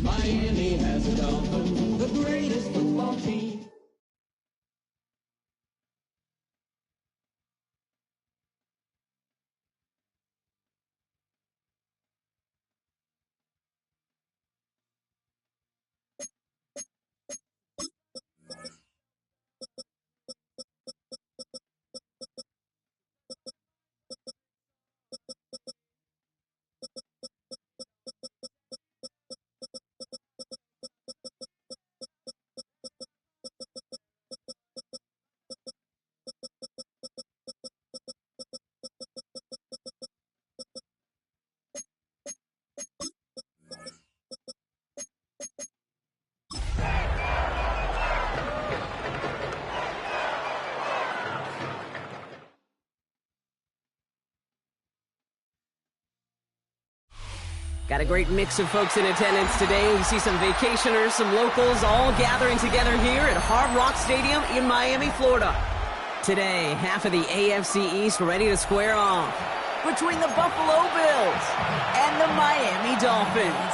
Miami has a Dolphin, the greatest football team. Got a great mix of folks in attendance today. We see some vacationers, some locals, all gathering together here at Hard Rock Stadium in Miami, Florida. Today, half of the AFC East ready to square off between the Buffalo Bills and the Miami Dolphins.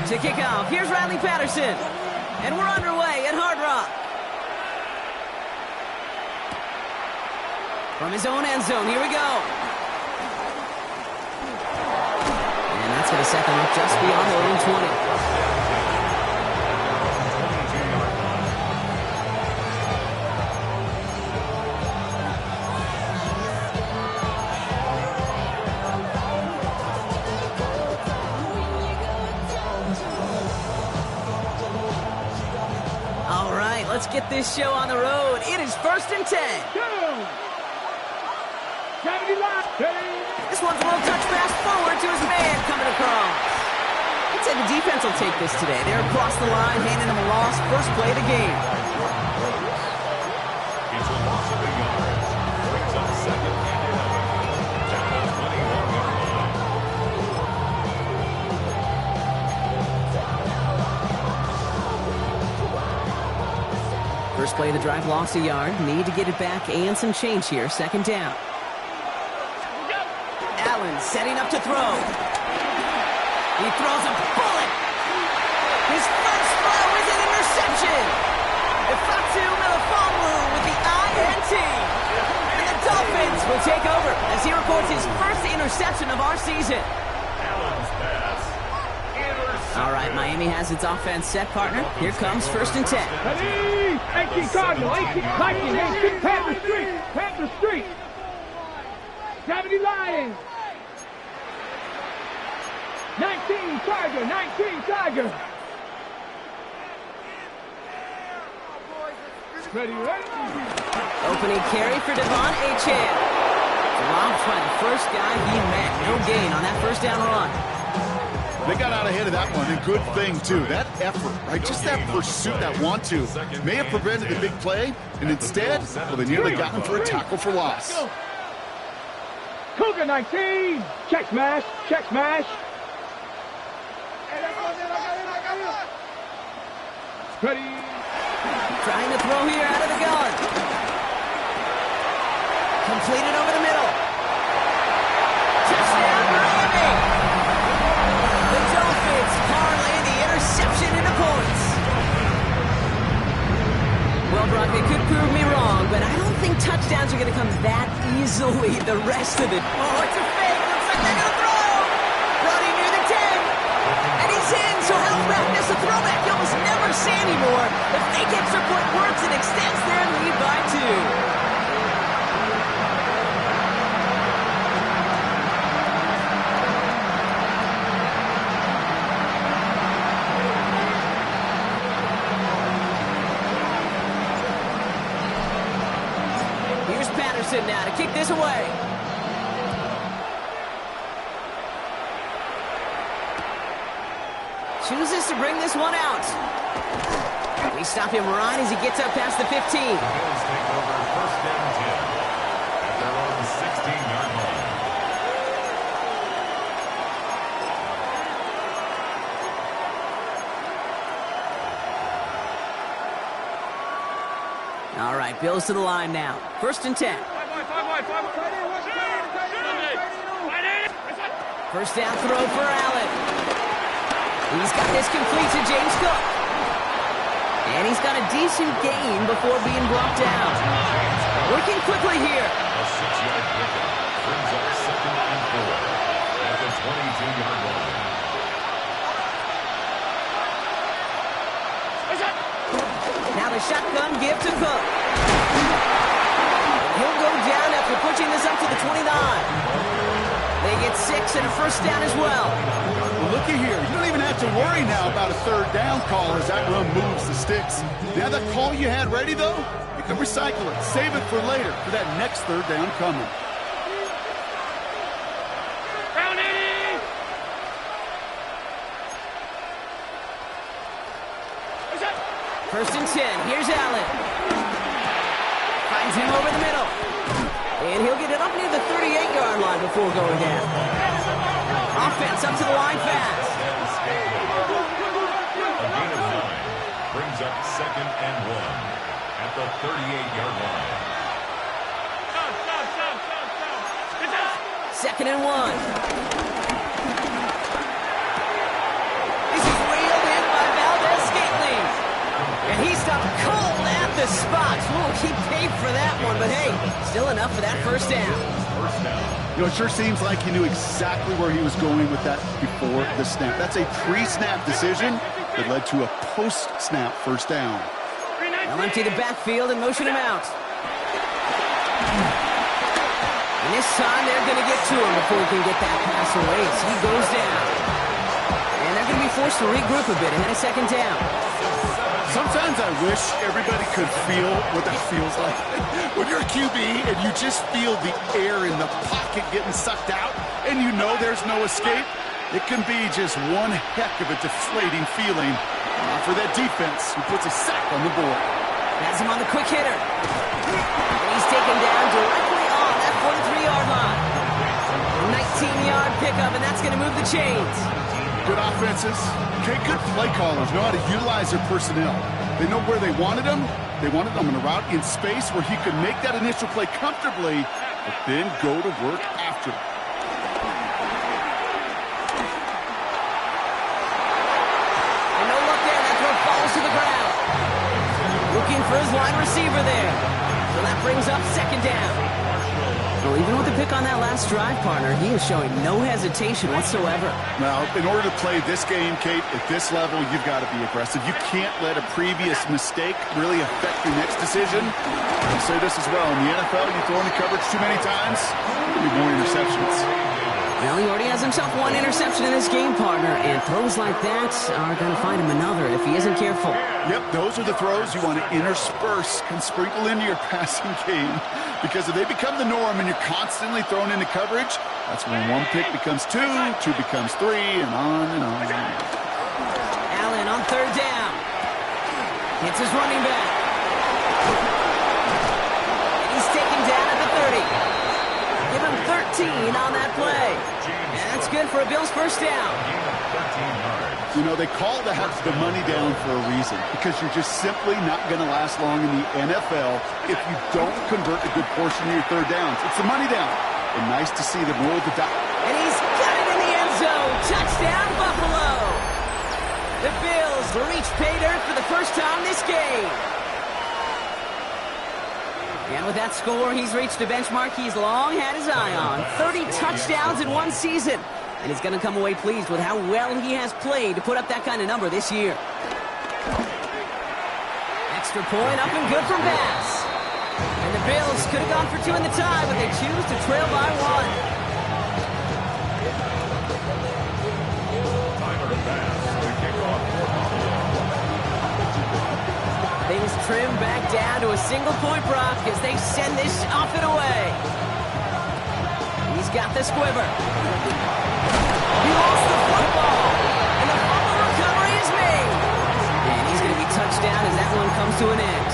To kick off, here's Riley Patterson, and we're underway at Hard Rock. From his own end zone, here we go. And that's going to set them up just beyond their own 20. All right, let's get this show on the road. It is 1st and 10. This one's a little touch pass forward to his man coming across. I'd say the defense will take this today. They're across the line, handing them a loss. First play of the game. It's a loss of a yard. Brings up second and 11. Down to the 21-yard line. First play of the drive, lost a yard. Need to get it back and some change here. Second down. Allen setting up to throw. He throws a bullet. His first throw is an interception. Ifeatu Melifonwu with the INT. And the Dolphins will take over as he records his first interception of our season. Allen's pass. All right, Miami has its offense set, partner. Here comes first and 10. Ready? 18 Cardinal, 18 Vikings, 18 Panther Street, Panther Street. 70 Lions. 19 Tiger, 19 Tiger. Ready, ready? Opening carry for Devon Achane. Dropped by the first guy he met. No gain on that first down run. They got out ahead of that one, and good thing, too. That effort, right? Just that pursuit, that want-to, may have prevented the big play, and instead, well, they nearly got him for a tackle for loss. Cougar 19. Check smash, check smash. Ready? Trying to throw here out of the gun. Completed over the middle. Touchdown, Miami! The Dolphins parlay the interception into points. Well, Brock, they could prove me wrong, but I don't think touchdowns are going to come that easily the rest of it. Oh, it's a fake. Looks like they're going to throw. Brody near the 10. And he's in, so how about this? A throwback you almost never see anymore. The fake extra point works and extends their lead by 2. Now to kick this away. Chooses to bring this one out. We stop him right as he gets up past the 15. The Bills take over first down 10 at their own 16-yard line. All right, Bills to the line now. First and 10. First down throw for Allen. He's got this complete to James Cook. And he's got a decent gain before being brought down. Working quickly here. A 6-yard pickup brings up second and 4 at the 22-yard line. Now the shotgun give to Cook. He'll go down after pushing this up to the 29. They get 6 and a first down as well. Well, looky here. You don't even have to worry now about a third down call as that run moves the sticks. Now that call you had ready, though, you can recycle it. Save it for later for that next third down coming. First and 10. Here's Allen. Finds him over the middle. And he'll get it up near the 38-yard line before going down. Offense up to the line fast. A gain of 9 brings up second and 1 at the 38-yard line. Second and 1. This is wheeled in by Valdez-Scantling. And he stopped cold at the spot. We'll keep paid for that one, but hey, still enough for that first down. You know, it sure seems like he knew exactly where he was going with that before the snap. That's a pre-snap decision that led to a post-snap first down. They'll empty the backfield and motion him out. And this time they're going to get to him before he can get that pass away as he goes down. And they're going to be forced to regroup a bit ahead of second down. Sometimes I wish everybody could feel what that feels like. When you're a QB and you just feel the air in the pocket getting sucked out and you know there's no escape, It can be just one heck of a deflating feeling for that defense who puts a sack on the board. Has him on the quick hitter. And he's taken down directly on that 43-yard line. A 19-yard pickup, and that's going to move the chains. Good offenses. Okay, good play callers know how to utilize their personnel. They know where they wanted them. They wanted them on a route in space where he could make that initial play comfortably, but then go to work after. And no look there. That throw falls to the ground. Looking for his wide receiver there. So that brings up second down. Well, even with the pick on that last drive, partner, he is showing no hesitation whatsoever. Now, in order to play this game, Kate, at this level, you've got to be aggressive. You can't let a previous mistake really affect your next decision. I'll say this as well. In the NFL, you throw into coverage too many times, there'll be more interceptions. Well, he already has himself one interception in this game, partner, and throws like that are going to find him another if he isn't careful. Yep, those are the throws you want to intersperse and sprinkle into your passing game, because if they become the norm and you're constantly thrown into coverage, that's when one pick becomes two, two becomes three, and on and on. Allen on third down. Hits his running back. And he's taken down at the 30. Give him 13 on that play. And that's good for a Bills first down. You know, they call that the money down for a reason, because you're just simply not going to last long in the NFL if you don't convert a good portion of your third downs. It's the money down. And nice to see them roll the dice. And he's got it in the end zone. Touchdown, Buffalo. The Bills reach pay dirt for the first time this game. And with that score, he's reached a benchmark he's long had his eye on. 30 touchdowns in one season. And he's going to come away pleased with how well he has played to put up that kind of number this year. Extra point up and good from Bass. And the Bills could have gone for two in the tie, but they choose to trail by one. Tyler Bass, the kickoff for Buffalo. Things trim back down to a single-point Brock as they send this off and away. He's got the squiver. He lost the football, and the fumble recovery is made. And he's going to be touched down as that one comes to an end.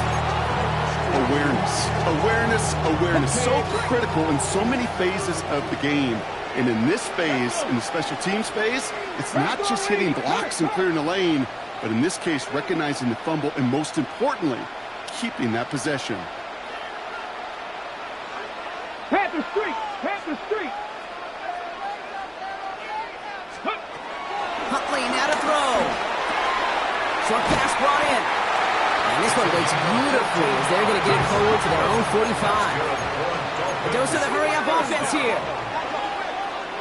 Awareness. So critical in so many phases of the game. And in this phase, in the special teams phase, it's not just hitting blocks and clearing the lane, but in this case, recognizing the fumble and, most importantly, keeping that possession. Panther Street! Huntley now to throw. Short pass brought in. And this one waits beautifully as they're going to get it forward to their own 45. A dose of the hurry-up offense here.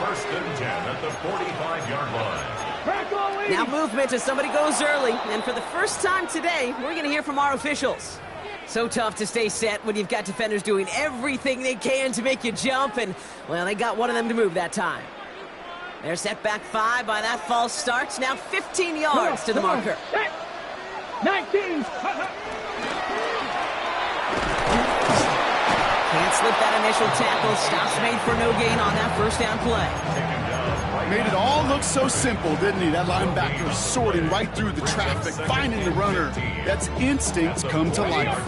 First and 10 at the 45-yard line. Now movement as somebody goes early. And for the first time today, we're going to hear from our officials. So tough to stay set when you've got defenders doing everything they can to make you jump. And, well, they got one of them to move that time. They're set back 5 by that false start. Now 15 yards to the marker. 19. Can't slip that initial tackle. Stops made for no gain on that first down play. Made it all look so simple, didn't he? That linebacker sorting right through the traffic, finding the runner. That's instincts come to life.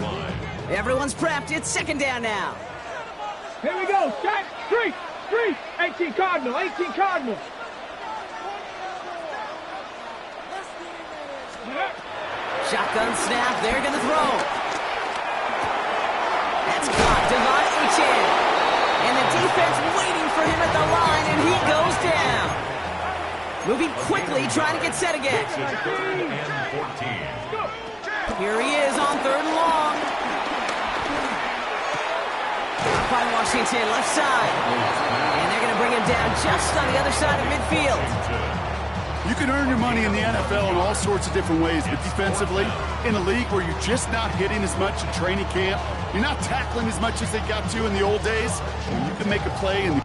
Everyone's prepped. It's second down now. Here we go. Strike. Street. 18 Cardinal. Shotgun snap. They're going to throw. That's caught. Devon Achane. And the defense waiting for him at the line, and he goes down. Moving quickly, trying to get set again. Here he is on third and long. Up by Washington, left side. And they're going to bring him down just on the other side of midfield. You can earn your money in the NFL in all sorts of different ways, but defensively, in a league where you're just not hitting as much in training camp, you're not tackling as much as they got to in the old days, you can make a play in the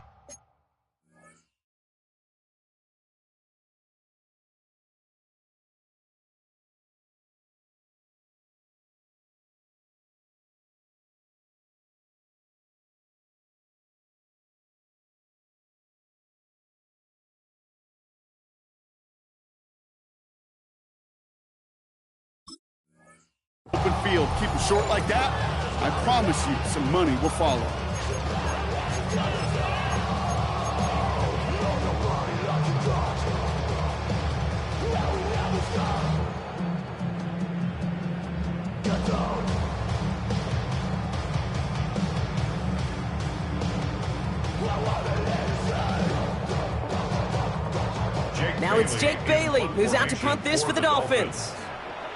Open field, keep them short like that. I promise you, some money will follow. Now it's Jake Bailey, who's out to punt this for the Dolphins.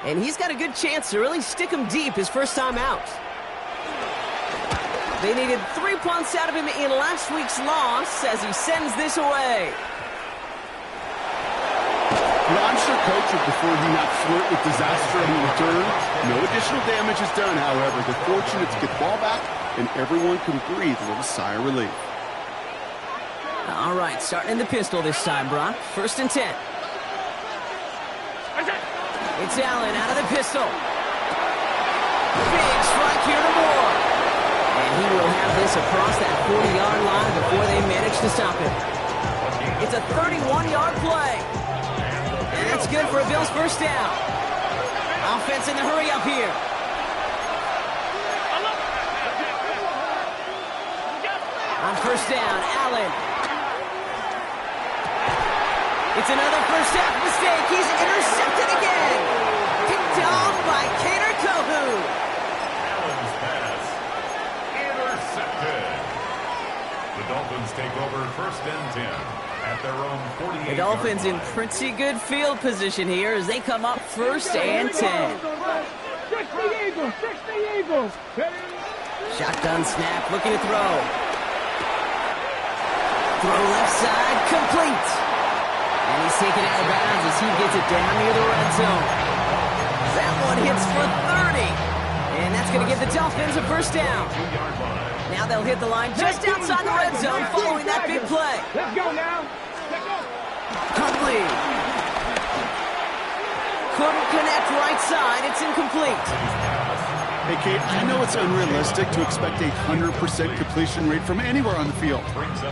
And he's got a good chance to really stick him deep his first time out. They needed 3 punts out of him in last week's loss as he sends this away. Well, I'm sure Coach would prefer he not flirt with disaster on the return. No additional damage is done, however. They're fortunate to get the ball back, and everyone can breathe a little sigh of relief. All right, starting in the pistol this time, Brock. 1st and 10. It's Allen out of the pistol. Big strike here to Moore. And he will have this across that 40-yard line before they manage to stop him. It's a 31-yard play. And that's good for a Bills first down. Offense in the hurry up here. On first down, Allen. It's another first half mistake. He's intercepted again. Picked off by Kader Kohou. Allen's pass intercepted. The Dolphins take over 1st and 10 at their own 48. The Dolphins in pretty good field position here as they come up 1st and 10. 60 Eagles, 60 Eagles. Shotgun snap, looking to throw. Throw left side, complete. And he's taken out of bounds as he gets it down near the red zone. That one hits for 30. And that's going to give the Dolphins a first down. Now they'll hit the line just outside the red zone following that big play. Let's go now. Let's go. Huntley. Couldn't connect right side. It's incomplete. Hey, Kate, I know it's unrealistic to expect a 100% completion rate from anywhere on the field.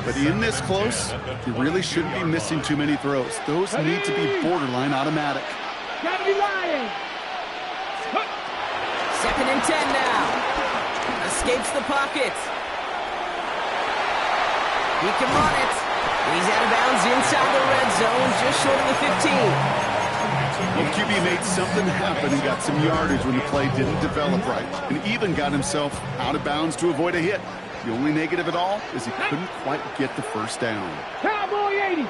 But in this close, you really shouldn't be missing too many throws. Those need to be borderline automatic. 2nd and 10 now. Escapes the pocket. He can run it. He's out of bounds inside the red zone, just short of the 15. Well, QB made something happen and got some yardage when the play didn't develop right, and even got himself out of bounds to avoid a hit. The only negative at all is he couldn't quite get the first down. Cowboy 80.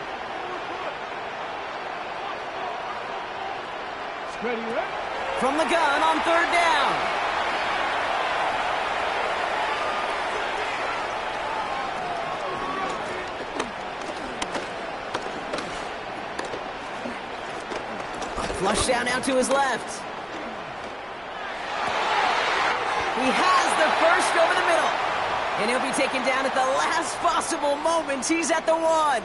Ready, right? From the gun on 3rd down. Flush down out to his left. He has the first over the middle. And he'll be taken down at the last possible moment. He's at the 1.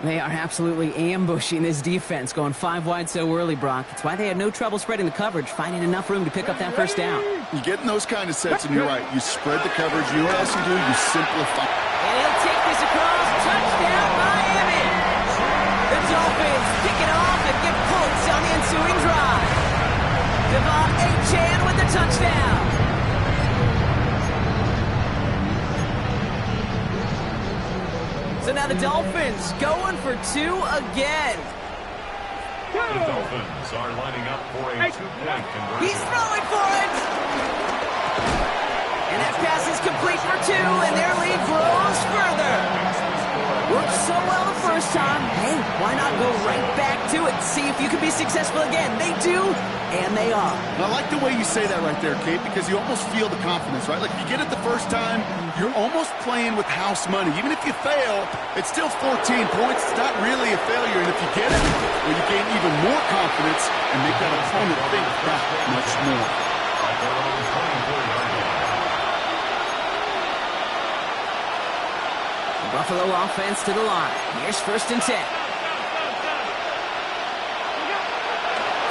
They are absolutely ambushing this defense, going 5 wide so early, Brock. That's why they had no trouble spreading the coverage, finding enough room to pick up that first down. You get in those kind of sets, and you're right. You spread the coverage. You know what else you do? You simplify. And he'll take this across. Touchdown, Miami. The Dolphins pick it off and get points on the ensuing drive. Devon Achane with the touchdown. So now the Dolphins going for 2 again. The Dolphins are lining up for a 2-point conversion. He's throwing for it. And that pass is complete for 2, and their lead grows further. Worked so well the first time. Hey, why not go right back to it? See if you can be successful again. They do, and they are. I like the way you say that right there, Kate, because you almost feel the confidence, right? Like if you get it the first time, you're almost playing with house money. Even if you fail, it's still 14 points. It's not really a failure. And if you get it, well, you gain even more confidence and make that opponent think that much more. At their own 24-yard line. Buffalo offense to the line. Here's 1st and 10.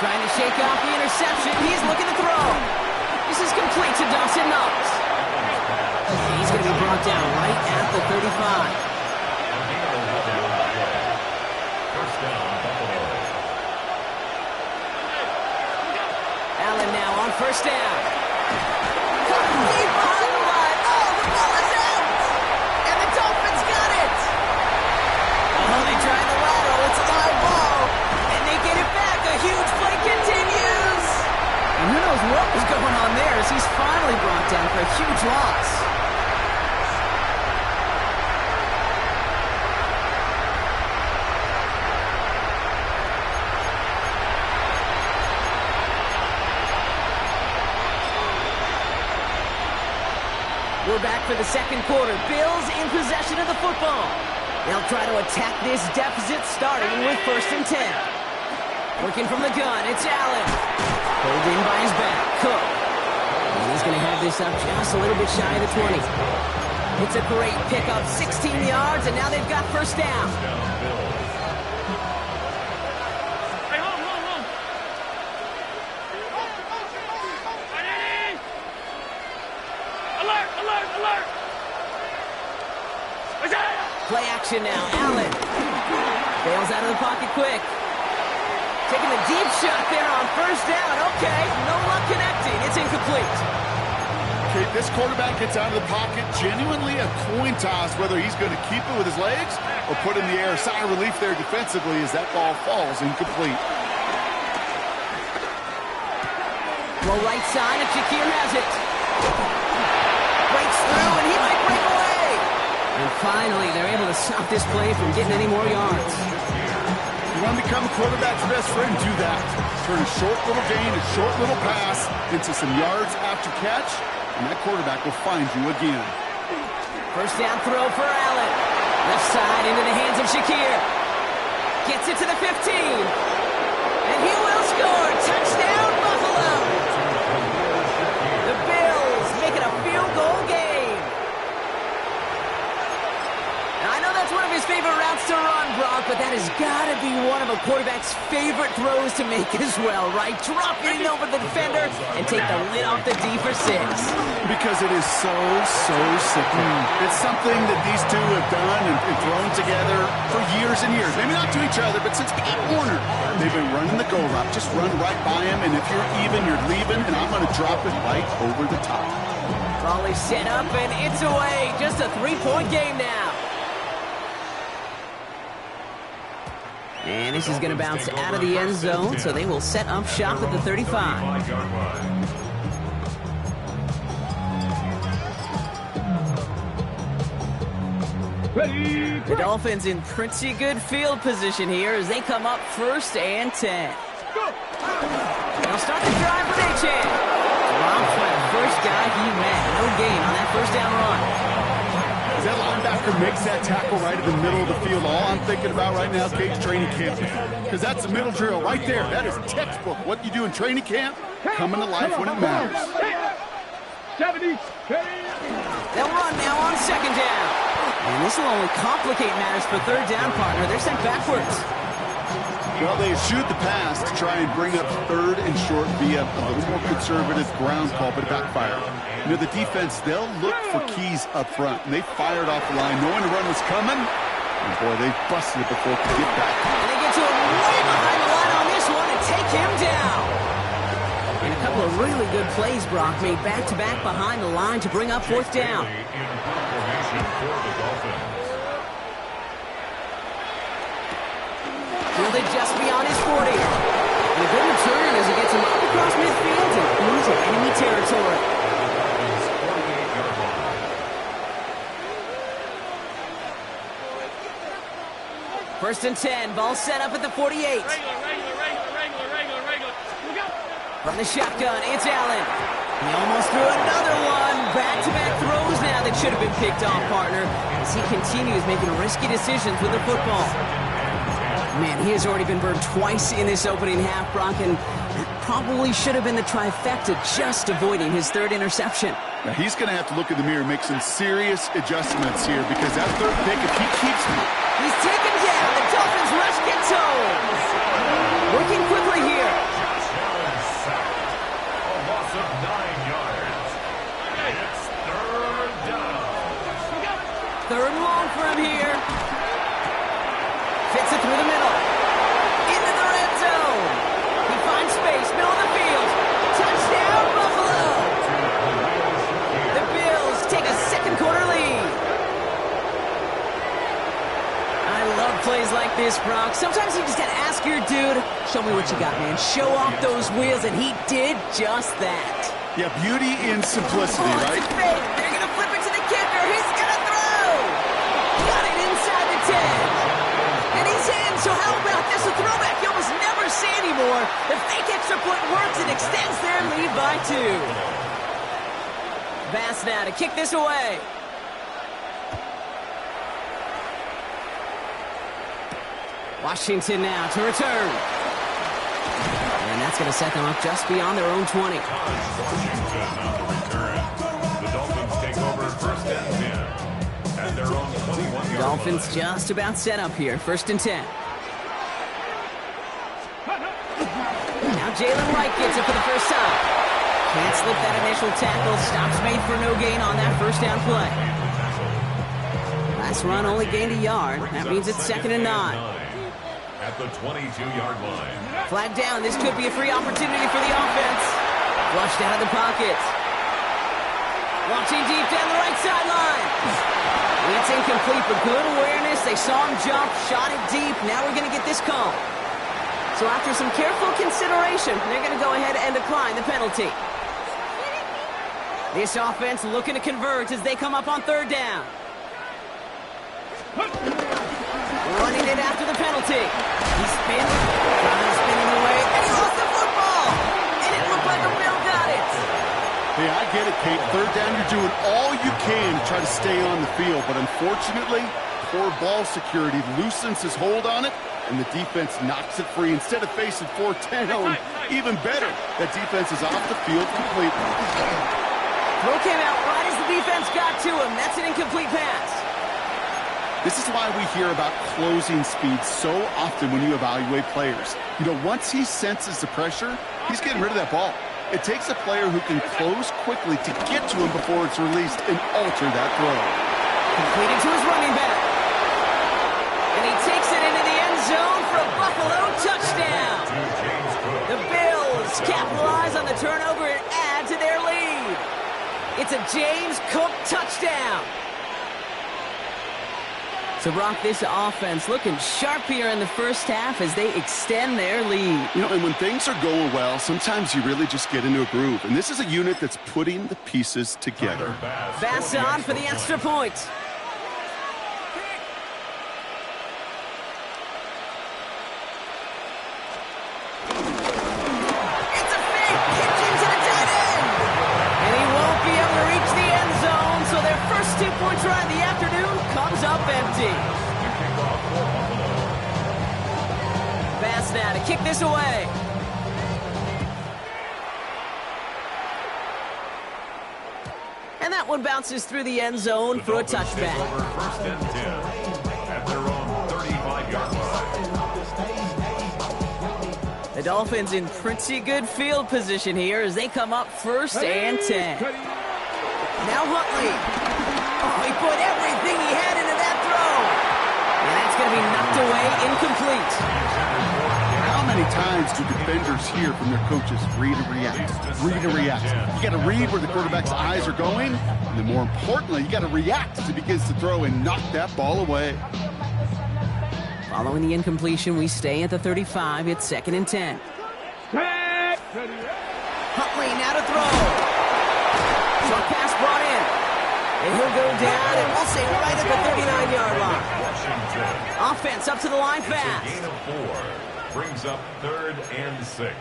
Trying to shake off the interception. He's looking to throw. This is complete to Dawson Knox. He's going to be brought down right at the 35. First down, Buffalo. Allen now on first down. Caught deep behind the line. Oh, the ball is out. And the Dolphins got it. Oh, they try the lateral. It's a live ball. And they get it back. A huge play continues. And who knows what was going on there as he's finally brought down for a huge loss. We're back for the second quarter. Bills in possession of the football. They'll try to attack this deficit starting with 1st and 10. Working from the gun, it's Allen. Pulled in by his back, Cook. And he's going to have this up just a little bit shy of the 20. It's a great pickup, 16 yards, and now they've got first down. Hey, hold on. Alert! Play action now, Allen. Bails out of the pocket quick. Taking the deep shot there on first down. Okay, no luck connecting. It's incomplete. Okay, this quarterback gets out of the pocket, genuinely a coin toss whether he's going to keep it with his legs or put it in the air. Sigh of relief there defensively as that ball falls incomplete. Well, right side, and Shakir has it. Breaks through, and he might break away. And finally, they're able to stop this play from getting any more yards. You want to become a quarterback's best friend, do that. Turn a short little gain, a short little pass into some yards after catch, and that quarterback will find you again. First down throw for Allen. Left side into the hands of Shakir. Gets it to the 15. And he will score. Touchdown, Buffalo. The Bills make it a field goal game. Now, I know that's one of his favorite routes to run, Brock, but that has got to be one of a quarterback's favorite throws to make as well, right? Dropping over the defender and take the lid off the D for 6. Because it is so sickening. It's something that these two have done and thrown together for years and years. Maybe not to each other, but since Pete Warner. They've been running the go route. Just run right by him, and if you're even, you're leaving, and I'm going to drop it right over the top. Ball is set up, and it's away. Just a 3-point game now. And this is going to bounce out of the end zone, so they will set up shop at the 35. Ready? The Dolphins in pretty good field position here as they come up 1st and 10. Go! They'll start the drive with Achane. Dropped by the first guy he met. No gain on that first down run. As that linebacker makes that tackle right in the middle of the field, all I'm thinking about right now is Cage training camp. Because that's the middle drill right there. That is textbook. What you do in training camp, coming to life when it matters. 70. They'll run now on 2nd down. And this will only complicate matters for 3rd down, partner. They're sent backwards. Well, they eschewed the pass to try and bring up 3rd and short via a little more conservative ground call, but it backfired. You know, the defense, they'll look for keys up front, and they fired off the line knowing the run was coming. And boy, they busted it before it could get back. And they get to him way behind the line on this one and take him down. And a couple of really good plays, Brock, made back-to-back behind the line to bring up 4th down. Fielded just beyond his 40. And a good return as he gets him up across midfield and into enemy territory. First and 10, ball set up at the 48. From the shotgun, it's Allen. He almost threw another one. Back-to-back throws now that should have been picked off, partner, as he continues making risky decisions with the football. Man, he has already been burned twice in this opening half, Brock, and probably should have been the trifecta, just avoiding his 3rd interception. Now, he's going to have to look in the mirror and make some serious adjustments here because that 3rd pick, if he keeps me. He's taken down. The Dolphins rush gets home. Working quickly here. A loss of 9 yards. It's 3rd down. 3rd and long for him here. Fits it through the middle. Into the red zone. He finds space, middle of the field. Touchdown, this, Brock. Sometimes you just gotta ask your dude, show me what you got, man. Show off those wheels, and he did just that. Yeah, beauty in simplicity, right? It's a fake. They're gonna flip it to the kicker. He's gonna throw. Got it inside the 10. And he's in, so how about this? A throwback you almost never see anymore. The fake extra point works and extends their lead by 2. Bass now to kick this away. Washington now to return. And that's going to set them up just beyond their own 20. Washington on the return. The Dolphins take over first and 10 at their own 21-yard line. Dolphins just about set up here. First and 10. Now Jalen Wright gets it for the first time. Can't slip that initial tackle. Stops made for no gain on that first down play. Last run only gained a yard. That means it's second and 9. At the 22-yard line. Flag down. This could be a free opportunity for the offense. Flushed out of the pocket. Launching deep down the right sideline. It's incomplete, but good awareness. They saw him jump, shot it deep. Now we're going to get this call. So after some careful consideration, they're going to go ahead and decline the penalty. This offense looking to convert as they come up on third down. Running it after the penalty. He's spinning away, and he lost the football. And it looked like a Bill got it. Hey, I get it, Kate. Third down, you're doing all you can to try to stay on the field. But unfortunately, poor ball security loosens his hold on it, and the defense knocks it free instead of facing 4th down. Even better, that defense is off the field completely. Throw came out right as the defense got to him. That's an incomplete pass. This is why we hear about closing speed so often when you evaluate players. You know, once he senses the pressure, he's getting rid of that ball. It takes a player who can close quickly to get to him before it's released and alter that throw. Completed to his running back. And he takes it into the end zone for a Buffalo touchdown. The Bills capitalize on the turnover and add to their lead. It's a James Cook touchdown. So, Brock, this offense looking sharp here in the first half as they extend their lead. You know, and when things are going well, sometimes you really just get into a groove. And this is a unit that's putting the pieces together. Bass on for the extra point. It's a fake pitch into the tight end. And he won't be able to reach the end zone, so their first 2 points right in the afternoon comes up empty. Bass now to kick this away. And that one bounces through the end zone for a touchback. Over first and 10 at their own 35-yard line. The Dolphins in pretty good field position here as they come up first and 10. Now Huntley. Oh, he put everything he had into that throw. And that's going to be knocked away, incomplete. How many times do defenders hear from their coaches, read and react, read and react? You got to read where the quarterback's eyes are going, and then more importantly, you got to react as he begins to throw and knock that ball away. Following the incompletion, we stay at the 35. It's second and 10. Huntley now to throw. Short pass brought in. And he'll go down, and we'll say right at the 39-yard line. Washington. Offense up to the line fast. Gain of 4 brings up 3rd and 6.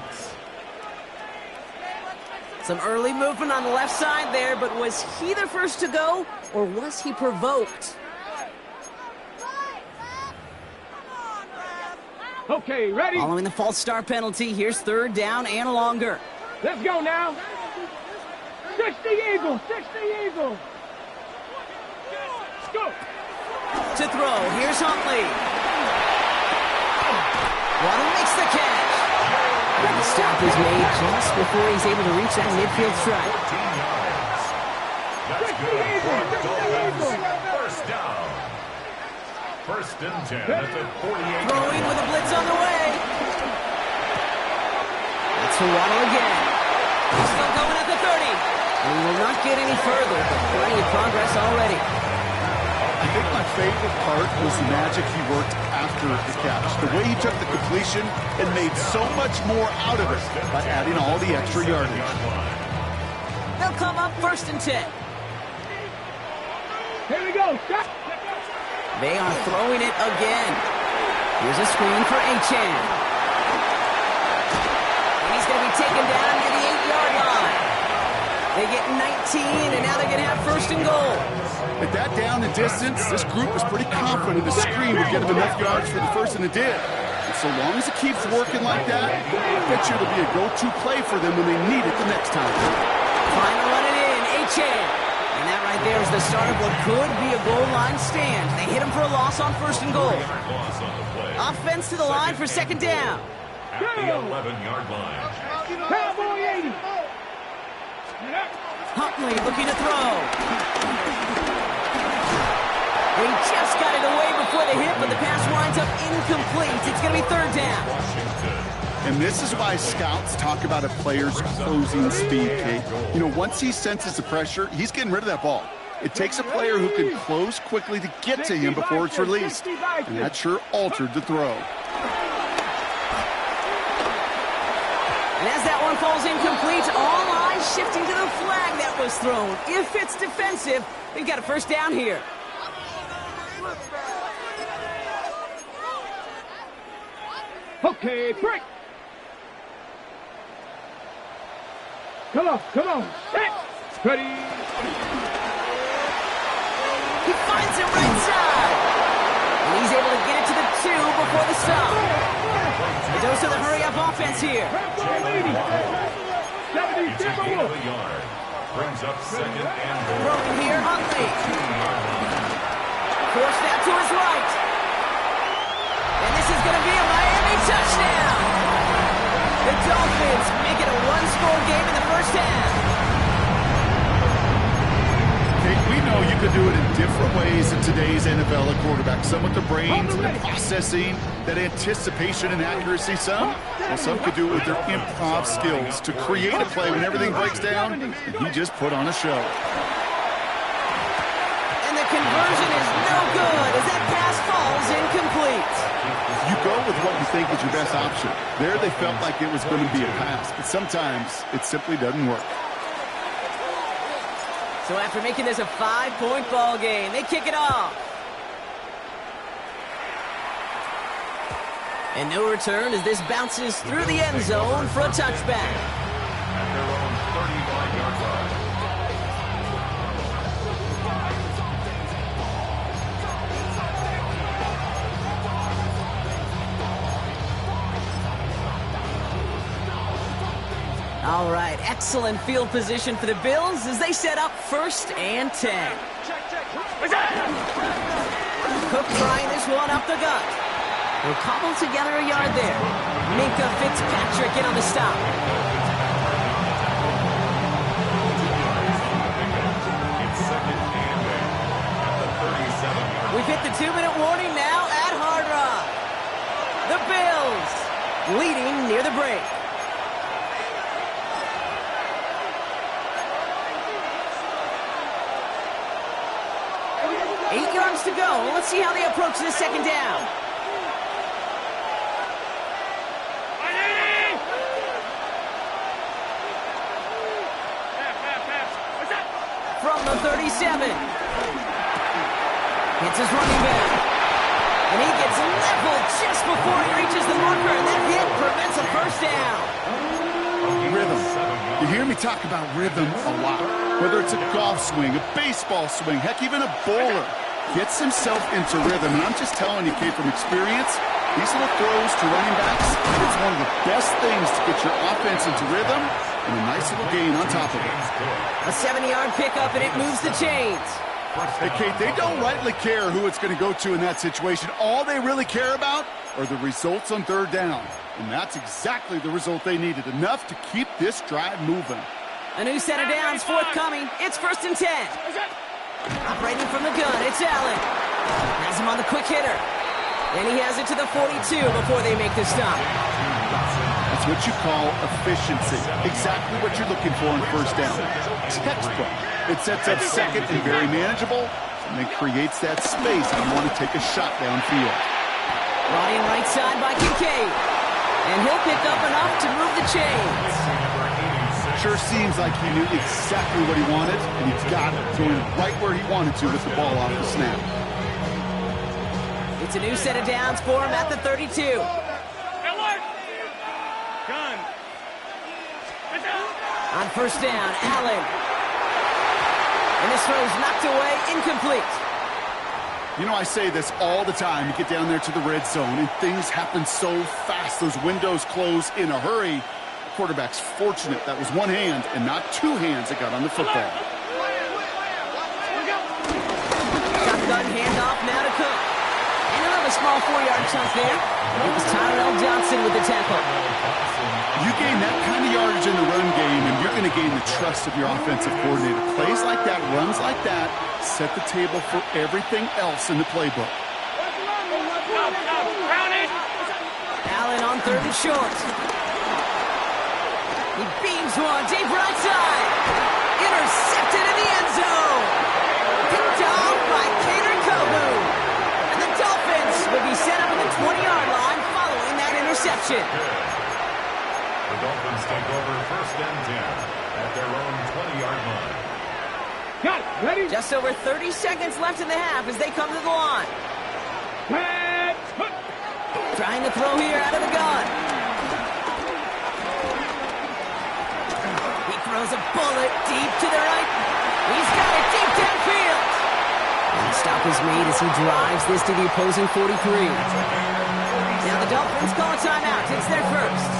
Some early movement on the left side there, but was he the first to go, or was he provoked? Okay, ready? Following the false start penalty, here's third down and longer. Let's go now. 60 Eagles, 60 Eagles. Go. To throw, here's Huntley. Waddle makes the catch. And the stop is made just before he's able to reach that midfield strike. 14 yards. That's good for the Dolphins. First down. First and 10 at the 48. Throwing with a blitz on the way. That's to Waddle again. He's still going at the 30. And he will not get any further, but plenty of progress already. You think my favorite part was the magic he worked after the catch. The way he took the completion and made so much more out of it by adding all the extra yardage. They'll come up 1st and 10. Here we go. Stop. They are throwing it again. Here's a screen for Achane. And he's going to be taken down near the 8-yard line. They get 19, and now they're going to have 1st and goal. At that down and distance, this group was pretty confident the screen would get them enough yards for the first, and it did. And so long as it keeps working like that, I bet you it'll be a go-to play for them when they need it the next time. Trying to run it in, Achane. And that right there is the start of what could be a goal line stand. They hit him for a loss on 1st and goal. Offense to the line for 2nd down. At the 11-yard line. Cowboy 80. Huntley looking to throw. He just got it away before the hit, but the pass winds up incomplete. It's going to be 3rd down. And this is why scouts talk about a player's closing speed, Kate. You know, once he senses the pressure, he's getting rid of that ball. It takes a player who can close quickly to get to him before it's released. And that sure altered the throw. And as that one falls incomplete, all eyes shifting to the flag that was thrown. If it's defensive, they've got a 1st down here. Okay, break. Come on, come on. Set. Ready. He finds it right side. And he's able to get it to the 2 before the stop. The dose of the hurry-up offense here. 70, yard. Brings up 2nd and goal. Broken here, Huntley. Forced that to his right. And this is going to be a Miami touchdown. The Dolphins make it a 1-score game in the 1st half. Kate, we know you can do it in different ways in today's NFL at quarterback. Some with the brains and the processing, that anticipation and accuracy. Some could do it with their improv skills to create a play when everything breaks down. And he just put on a show. And the conversion is no good as that pass falls incomplete. You go with what you think is your best option. There they felt like it was going to be a pass, but sometimes it simply doesn't work. So after making this a 5-point ball game, they kick it off. And no return as this bounces through the end zone for a touchback. At their own 35-yard line. All right, excellent field position for the Bills as they set up 1st and 10. Cook trying this one up the gut. They'll cobble together a yard there. Minkah Fitzpatrick in on the stop. It's 2nd and 8 at the 37-yard. We've hit the 2-minute warning now at Hard Rock. The Bills leading near the break. 8 yards to go. Let's see how they approach this 2nd down. From the 37. Hits his running back. And he gets leveled just before he reaches the marker. And that hit prevents a 1st down. Rhythm. You hear me talk about rhythm a lot. Whether it's a golf swing, a baseball swing, heck, even a bowler gets himself into rhythm. And I'm just telling you, Kate, from experience, these little throws to running backs, it's one of the best things to get your offense into rhythm and a nice little gain on top of it. A 70-yard pickup, and it moves the chains. Hey, Kate, they don't rightly care who it's going to go to in that situation. All they really care about are the results on 3rd down. And that's exactly the result they needed, enough to keep this drive moving. A new set of downs forthcoming. It's 1st and 10. Operating from the gun, it's Allen. Has him on the quick hitter. And he has it to the 42 before they make the stop. That's what you call efficiency. Exactly what you're looking for in 1st down. Textbook. It sets up 2nd and very manageable. and then creates that space. I want to take a shot downfield. Brought in right side by Kincaid. And he'll pick up enough to move the chains. Sure seems like he knew exactly what he wanted, and he got it, going right where he wanted to with the ball off the snap. It's a new set of downs for him at the 32. On first down, Allen. And this throw's knocked away, incomplete. You know, I say this all the time. You get down there to the red zone, and things happen so fast. Those windows close in a hurry. The quarterback's fortunate that was one hand and not two hands that got on the football. Shotgun handoff now to Cook. And another small 4-yard chunk there. It was Tyrell Johnson with the tackle. You gain that kind of yardage in the run game, and you're going to gain the trust of your offensive coordinator. Plays like that, runs like that, set the table for everything else in the playbook. Allen on third and short. He beams one deep right side. Intercepted in the end zone. Picked off by Kader Kobu. And the Dolphins will be set up at the 20-yard line following that interception. The Dolphins take over first and 10 at their own 20-yard line. Got it. Ready? Just over 30 seconds left in the half as they come to the line. Trying to throw here out of the gun. He throws a bullet deep to the right. He's got it deep downfield. And stop is made as he drives this to the opposing 43. Now the Dolphins call a timeout. It's their first.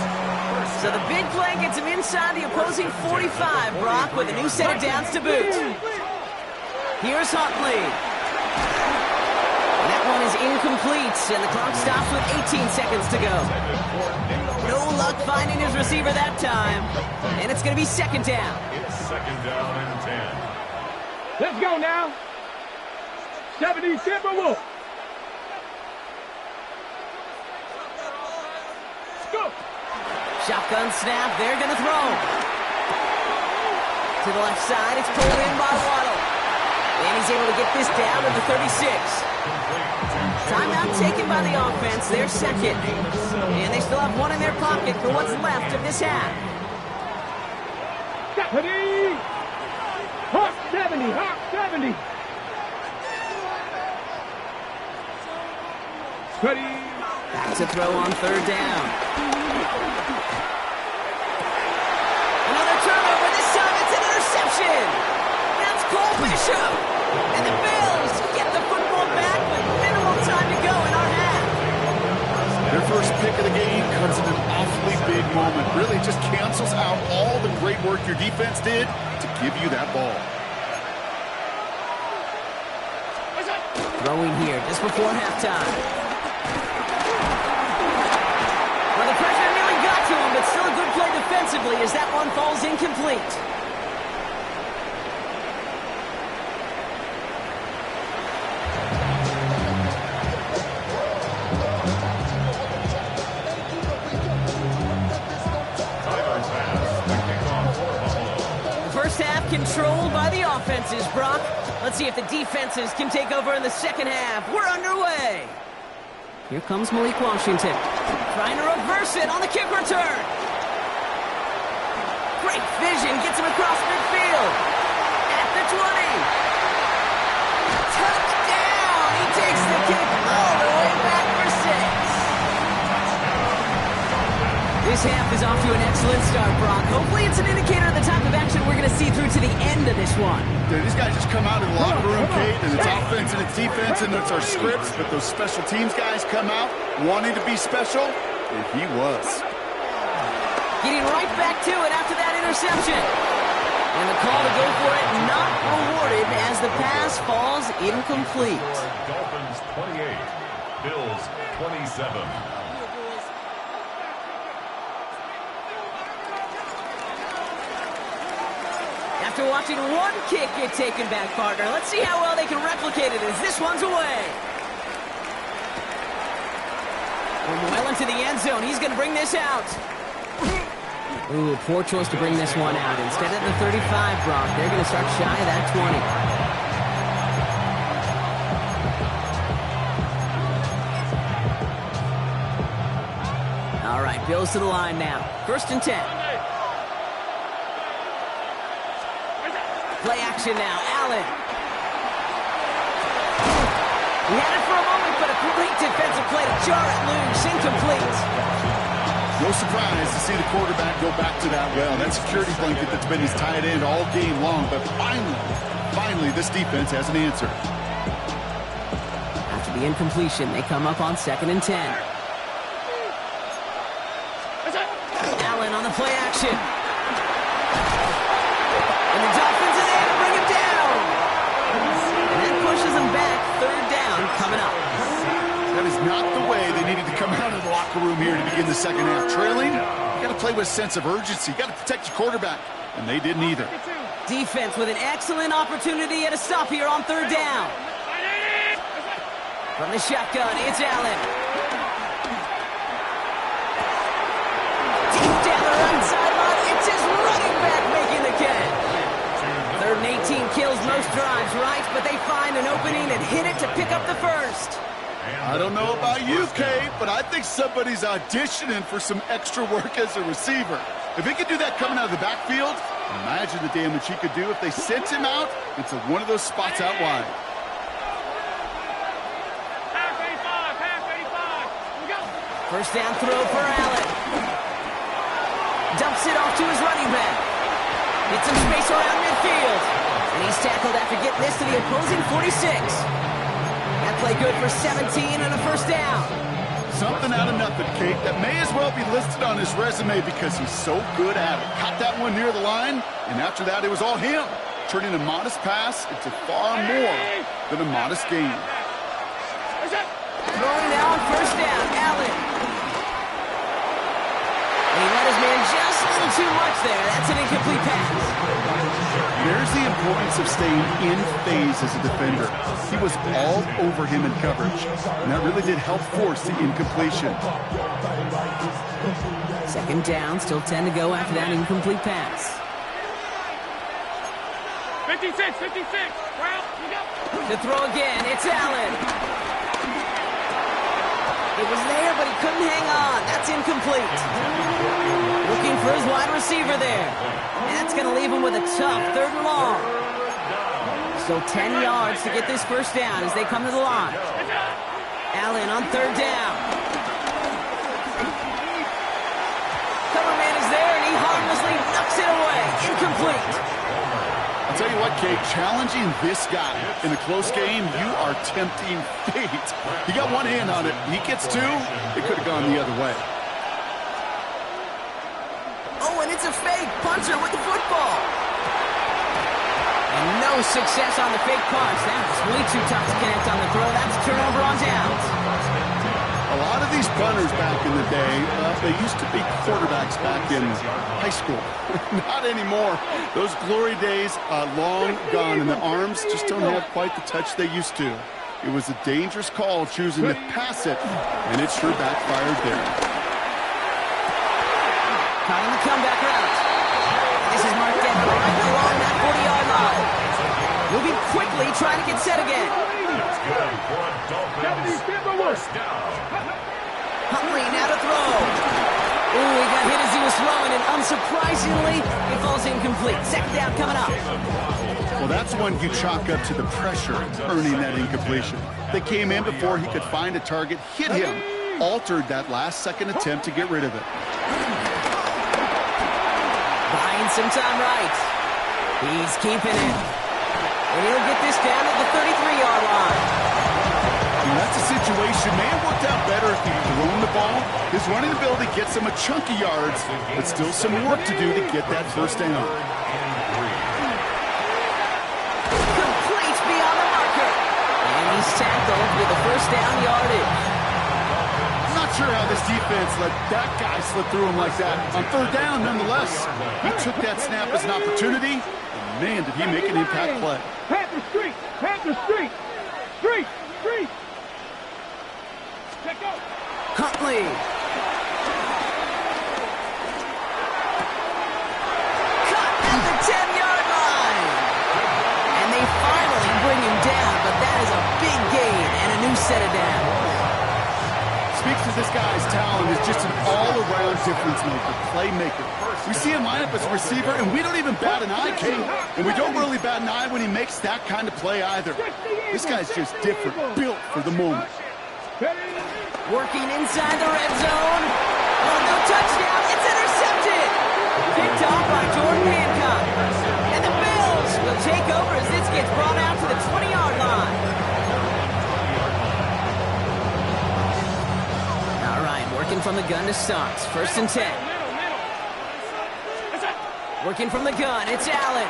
So the big play gets him inside the opposing 45, Brock, with a new set of downs to boot. Here's Huntley. And that one is incomplete, and the clock stops with 18 seconds to go. No luck finding his receiver that time, and it's going to be second down. It's second down and 10. Let's go now. 70 Timberwolves. Let's go. Shotgun snap, they're going to throw. To the left side, it's pulled in by Waddle. And he's able to get this down to the 36. Timeout taken by the offense, their second. And they still have one in their pocket for what's left of this half. 70. Hawk 70. Hawk 70. Ready. Back to throw on third down. Another turnover. This time it's an interception. That's Cole Bishop. And the Bills get the football back with minimal time to go in our half. Their first pick of the game comes in an awfully big moment. Really just cancels out all the great work your defense did to give you that ball. Throwing here just before halftime. Well, the pressure nearly got to him, but still a good play defensively as that one falls incomplete. Tyler's pass. The kickoff for Buffalo. The first half controlled by the offenses, Brock. Let's see if the defenses can take over in the second half. We're underway. Here comes Malik Washington. Trying to reverse it on the kick return. Great vision. Gets him across midfield. At the 20. Touchdown. He takes the kick all the way back for 6. This half is off to an excellent start, Brock. Hopefully it's an indicator of the type of action we're going to see through to the end of this one. Dude, these guys just come out of the locker room, Kate, and it's offense and it's defense and it's our scripts, but those special teams guys come out wanting to be special, and he was. Getting right back to it after that interception. And the call to go for it not rewarded as the pass falls incomplete. Dolphins 28, Bills 27. After watching one kick get taken back, partner, let's see how well they can replicate it as this one's away. Well into the end zone. He's going to bring this out. Ooh, poor choice to bring this one out. Instead of the 35, Brock, they're going to start shy of that 20. All right, Bills to the line now. 1st and 10. Play action now. Allen. He had it for a moment, but a great defensive play to jar it loose. Incomplete. No surprise to see the quarterback go back to that well. That security blanket that's been his tight end all game long. But finally, this defense has an answer. After the incompletion, they come up on 2nd and 10. Allen on the play action. And the Dolphins are there to bring him down. And that pushes him back. 3rd down coming up. That is not the way they needed to come out of the locker room here to begin the second half. Trailing, you got to play with a sense of urgency. You got to protect your quarterback, and they didn't either. Defense with an excellent opportunity at a stop here on 3rd down. From the shotgun, it's Allen. Deep down the right sideline, it's his running back making the catch. 3rd and 18 kills most drives, right? But they find an opening and hit it to pick up the first. I don't know about you, Kate, but I think somebody's auditioning for some extra work as a receiver. If he could do that coming out of the backfield, imagine the damage he could do if they sent him out into one of those spots out wide. First down throw for Allen. Dumps it off to his running back. Gets some space around midfield. And he's tackled after getting this to the opposing 46. That play good for 17 and a first down. Something out of nothing, Kate, that may as well be listed on his resume because he's so good at it. Caught that one near the line, and after that it was all him, turning a modest pass into far more than a modest gain. Throwing now on first down, Allen. And he let his man just a little too much there. That's an incomplete pass. There's the importance of staying in phase as a defender. He was all over him in coverage, and that really did help force the incompletion. 2nd down, still 10 to go after that incomplete pass. 56. Well, you go. To throw again, it's Allen. It was there, but he couldn't hang on. That's incomplete. Looking for his wide receiver there. And that's going to leave him with a tough 3rd and long. So 10 yards to get this first down as they come to the line. Allen on 3rd down. Cover man is there, and he harmlessly knocks it away. Incomplete. I'll tell you what, Kate, challenging this guy in a close game, you are tempting fate. He got one hand on it. He gets two. It could have gone the other way. Oh, and it's a fake puncher with the football. And no success on the fake punch. That was way too tough to connect on the throw. That's a turnover on downs. A lot of these punters back in the day, they used to be quarterbacks back in high school. Not anymore. Those glory days are long gone, and the arms just don't have quite the touch they used to. It was a dangerous call choosing to pass it, and it sure backfired there. Caught on the comeback route. This is marked down right along that 40-yard line. Moving quickly, trying to get set again. That's good for a Dolphins first down. Huntley now to throw. Ooh, he got hit as he was throwing, and unsurprisingly, it falls incomplete. 2nd down coming up. Well, that's one you chalk up to the pressure earning that incompletion. They came in before he could find a target, hit him, altered that last-second attempt to get rid of it. Buying some time right. He's keeping it. And he'll get this down at the 33-yard line. And that's a situation, may have worked out better if he'd thrown the ball. His running ability gets him a chunk of yards, but still some work to do to get that first down. Complete beyond the marker. And he's tackled with the first down yardage. I'm not sure how this defense let that guy slip through him like that. On 3rd down, nonetheless, he took that snap as an opportunity, and man, did he make an impact play. Panther Street. Check out. Huntley. Cut at the 10-yard line. And they finally bring him down, but that is a big gain and a new set of downs. Speaks to this guy's talent as just an all difference maker, playmaker. We see him line up as a receiver, and we don't even bat an eye, King. And we don't really bat an eye when he makes that kind of play either. This guy's just different, built for the moment. Working inside the red zone. Oh, no touchdown. It's intercepted. Picked off by Jordan Hancock. And the Bills will take over as this gets brought out to the 20-yard line. All right, working from the gun to start. 1st and 10. Working from the gun, it's Allen.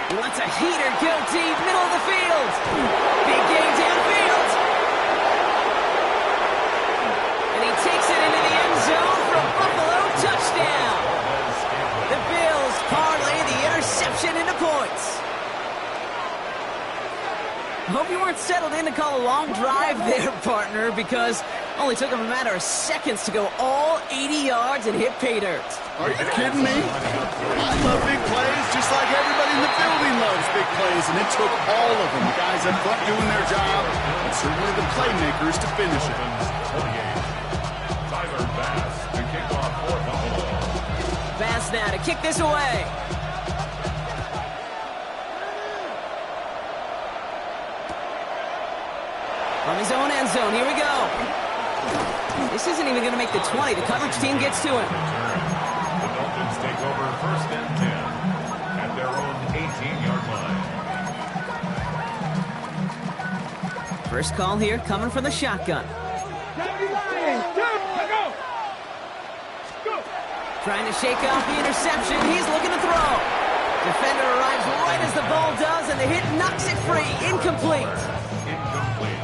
He wants a heater, go deep, middle of the field. Big game downfield. And he takes it into the end zone for a Buffalo touchdown. The Bills parlay the interception into points. Hope you weren't settled in to call a long drive there, partner, because only took him a matter of seconds to go all 80 yards and hit pay dirt. Are you kidding me? I love big plays just like everybody in the building loves big plays, and it took all of them. Guys up front doing their job, and certainly the playmakers to finish it. Tyler Bass to kick off for Buffalo. Bass now to kick this away. From his own end zone, here we go. This isn't even going to make the 20. The coverage team gets to him. The Dolphins take over 1st and 10 at their own 18-yard line. First call here coming from the shotgun. Trying to shake off the interception. He's looking to throw. Defender arrives right as the ball does, and the hit knocks it free. Incomplete.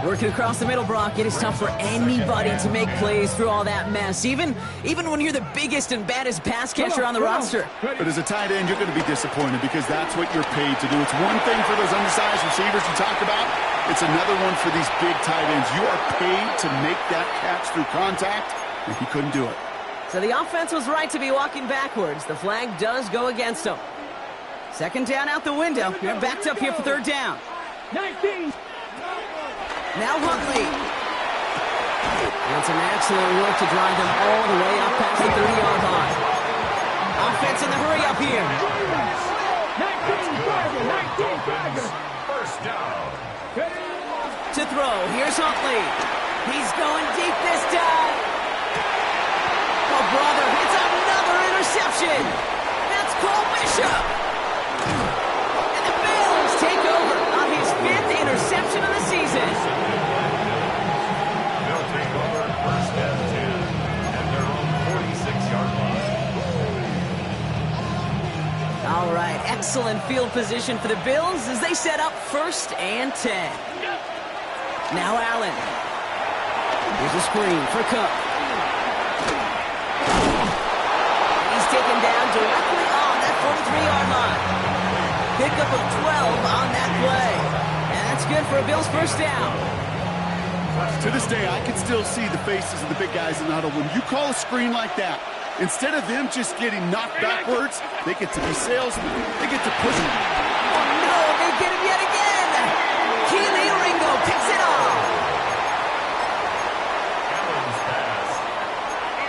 Working across the middle, Brock, it is tough for anybody to make plays through all that mess, even when you're the biggest and baddest pass catcher on the roster. But as a tight end, you're going to be disappointed because that's what you're paid to do. It's one thing for those undersized receivers you talked about. It's another one for these big tight ends. You are paid to make that catch through contact, and he couldn't do it. So the offense was right to be walking backwards. The flag does go against them. 2nd down out the window. You're backed up here for 3rd down. 19. Now Huntley. That's an excellent work to drive them all the way up past the 30-yard line. Offense in the hurry up here. 19. 1st down. To throw, here's Huntley. He's going deep this time. Oh, brother, it's another interception. That's Cole Bishop. And the Bills take over on his 5th interception of the season. They'll take over 1st and 10 at their own 46-yard line. All right, excellent field position for the Bills as they set up 1st and 10. Now Allen. Here's a screen for Cook. He's taken down directly on that 43-yard line. Pickup of 12 on that play. And that's good for a Bills 1st down. To this day, I can still see the faces of the big guys in the huddle. When you call a screen like that, instead of them just getting knocked backwards, they get to be salesmen. They get to push them. Oh, no, they get him yet again. Keely Ringo picks it off. Allen's pass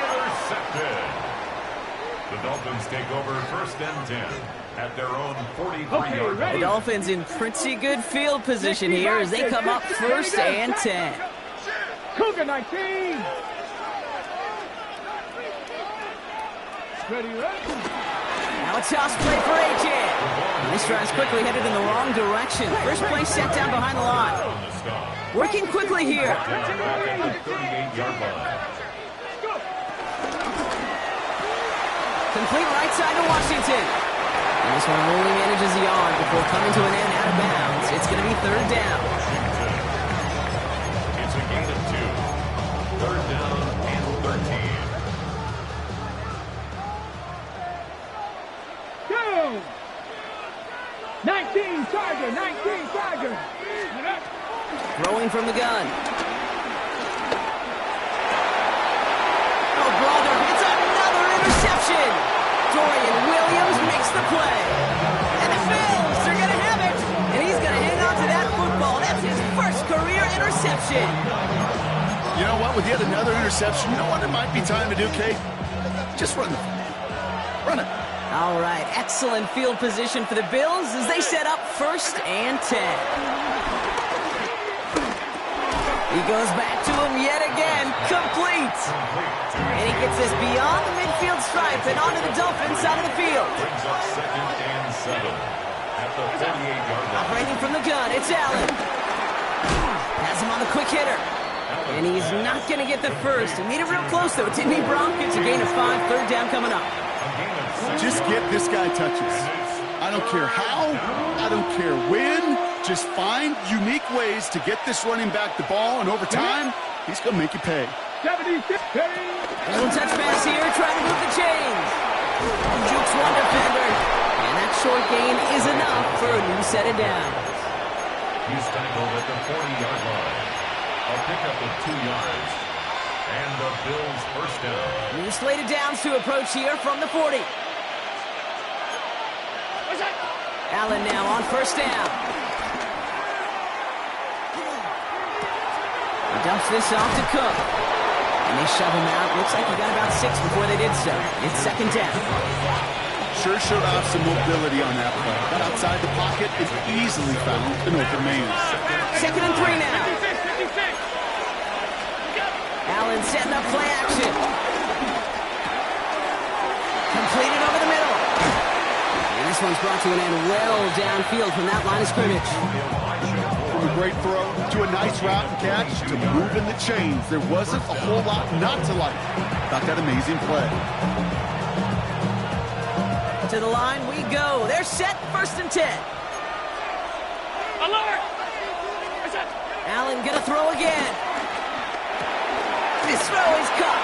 intercepted. The Dolphins take over 1st and 10 at their own 43-yard line. The Dolphins in pretty good field position here as they come up 1st and 10. Cougar 19. Ready, ready. Now a toss play for AJ. This drive's quickly headed in the wrong direction. First play set down behind the line. Working quickly here. Down back at the 38-yard line. Complete right side to Washington. And this one only manages a yard before coming to an end out of bounds. It's going to be 3rd down. It's a gain of 2. 3rd down and 13. Go! 19 Tiger. Throwing from the gun. Oh, brother, it's another interception. Dorian Williams makes the play. And the Bills are going to have it. And he's going to hang on to that football. That's his 1st career interception. You know what? With yet another interception, you know what it might be time to do, Kate? Just run it. All right, excellent field position for the Bills as they set up 1st and 10. He goes back to him yet again, complete. And he gets this beyond the midfield stripe and onto the Dolphins side of the field. Brings up 2nd and 7 at the 48-yard line. Operating from the gun, it's Allen. Has him on the quick hitter. And he's not going to get the first. He made it real close, though, didn't he, Brock? It's a gain of 5, 3rd down coming up. Just get this guy touches. I don't care how, I don't care when. Just find unique ways to get this running back the ball, and over time, he's going to make you pay. 76. Little touch pass here, trying to move the chains. Jukes one defender. And that short gain is enough for a new set of downs. He's tackled at the 40-yard line. A pickup of 2 yards. And the Bills' 1st down. New slate of downs to approach here from the 40. Allen now on 1st down. He dumps this off to Cook. And they shove him out. Looks like he got about 6 before they did so. It's 2nd down. Sure showed off some mobility on that play. Got outside the pocket and easily found an open man. 2nd and 3 now. Allen setting up play action. Completed over the middle. And this one's brought to an end well downfield from that line of scrimmage. From a great throw to a nice route and catch to moving the chains. There wasn't a whole lot not to like about that amazing play. To the line we go. They're set, 1st and 10. Alert! Allen gonna throw again. This throw is caught.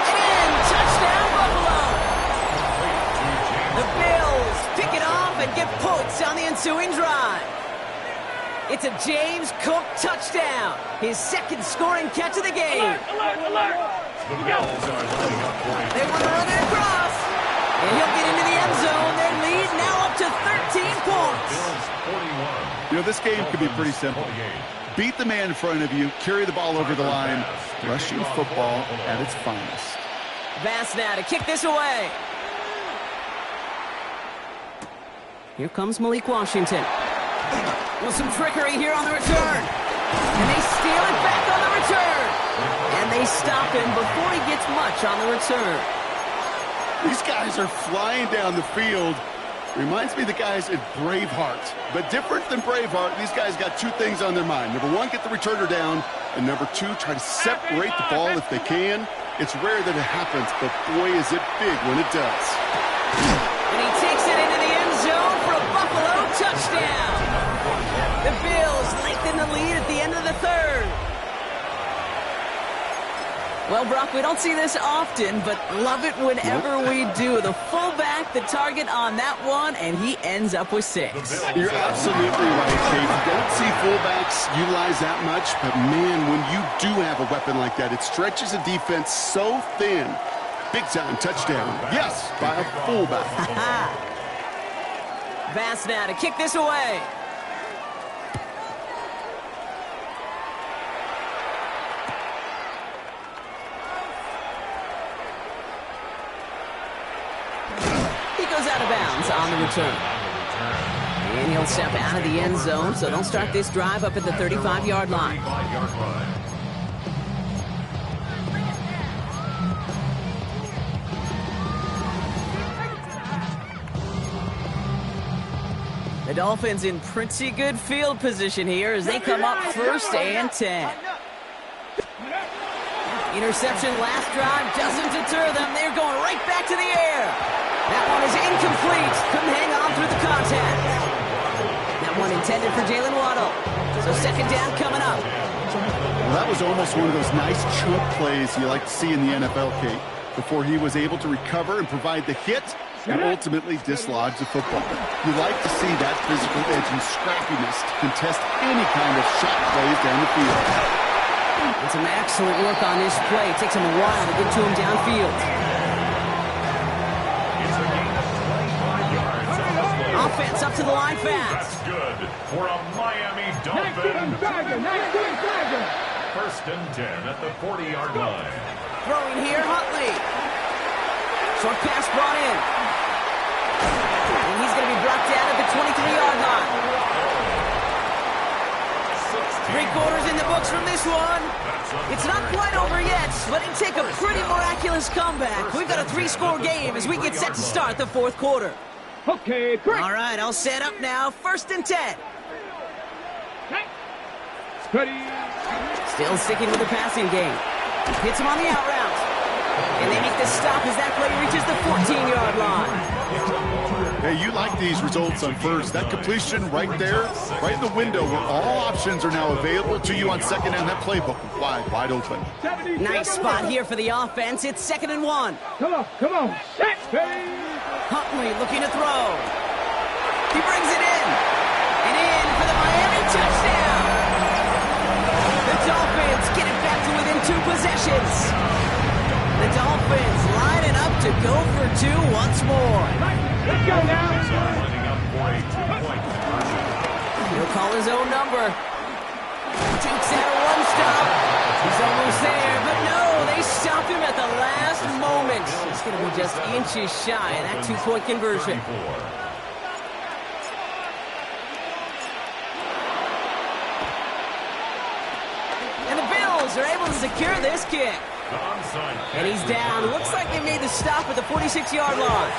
And touchdown, Buffalo. The Bills pick it off and get points on the ensuing drive. It's a James Cook touchdown. His 2nd scoring catch of the game. Alert! The Bills are lining up for They want to run it across. And he'll get into the end zone. Their lead now up to 13 points. Bills 41. You know, this game could be pretty simple. 28. Beat the man in front of you, carry the ball over the line, rushing football at its finest. Bass now to kick this away. Here comes Malik Washington. With some trickery here on the return. And they steal it back on the return. And they stop him before he gets much on the return. These guys are flying down the field. Reminds me of the guys at Braveheart. But different than Braveheart, these guys got 2 things on their mind. Number 1, get the returner down. And number 2, try to separate the ball if they can. It's rare that it happens, but boy, is it big when it does. And he takes it into the end zone for a Buffalo touchdown. The Bills lengthen the lead at the end of the 3rd. Well, Brock, we don't see this often, but love it whenever we do. The fullback, the target on that one, and he ends up with 6. You're absolutely right, Kate. You don't see fullbacks utilize that much, but man, when you do have a weapon like that, it stretches a defense so thin. Big-time touchdown. Yes, by a fullback. Bass now to kick this away. Out of bounds on the return. And he'll step out of the end zone, so they'll start this drive up at the 35-yard line. The Dolphins in pretty good field position here as they come up 1st and 10. Interception last drive doesn't deter them. They're going right back to the air. That one is incomplete. Couldn't hang on through the contact. That one intended for Jalen Waddle. So 2nd down coming up. Well, that was almost one of those nice chunk plays you like to see in the NFL, Kate, before he was able to recover and provide the hit and ultimately dislodge the football. You like to see that physical edge and scrappiness to contest any kind of shot plays down the field. And some excellent work on this play. It takes him a while to get to him downfield. Offense up to the line fast. That's good for a Miami Dolphin. Next to him, Tiger. First and 10 at the 40-yard line. Throwing here, Huntley. Short pass brought in. And he's going to be brought down at the 23-yard line. 3 quarters in the books from this one. It's not quite over yet, but it'd take a pretty miraculous comeback. We've got a 3-score game as we get set to start the 4th quarter. Okay, great. All right, I'll set up now. First and 10. Ready. Still sticking with the passing game. Hits him on the out route. And they make the stop as that play reaches the 14-yard line. Hey, you like these results on first. That completion right there, right in the window where all options are now available to you on second and that playbook wide open. Nice spot here for the offense. It's 2nd and 1. Come on. Set. Huntley looking to throw. He brings it in. And in for the Miami touchdown. The Dolphins get it back to within 2 possessions. The Dolphins lining up to go for 2 once more. Let's go now. Lining up for a 2-point conversion. He'll call his own number. Takes out a 1-stop. He's almost there, but no, they stop him at the last moment. He's going to be just inches shy of that 2-point conversion. 34. Are able to secure this kick. And he's down. Looks like they made the stop at the 46-yard line.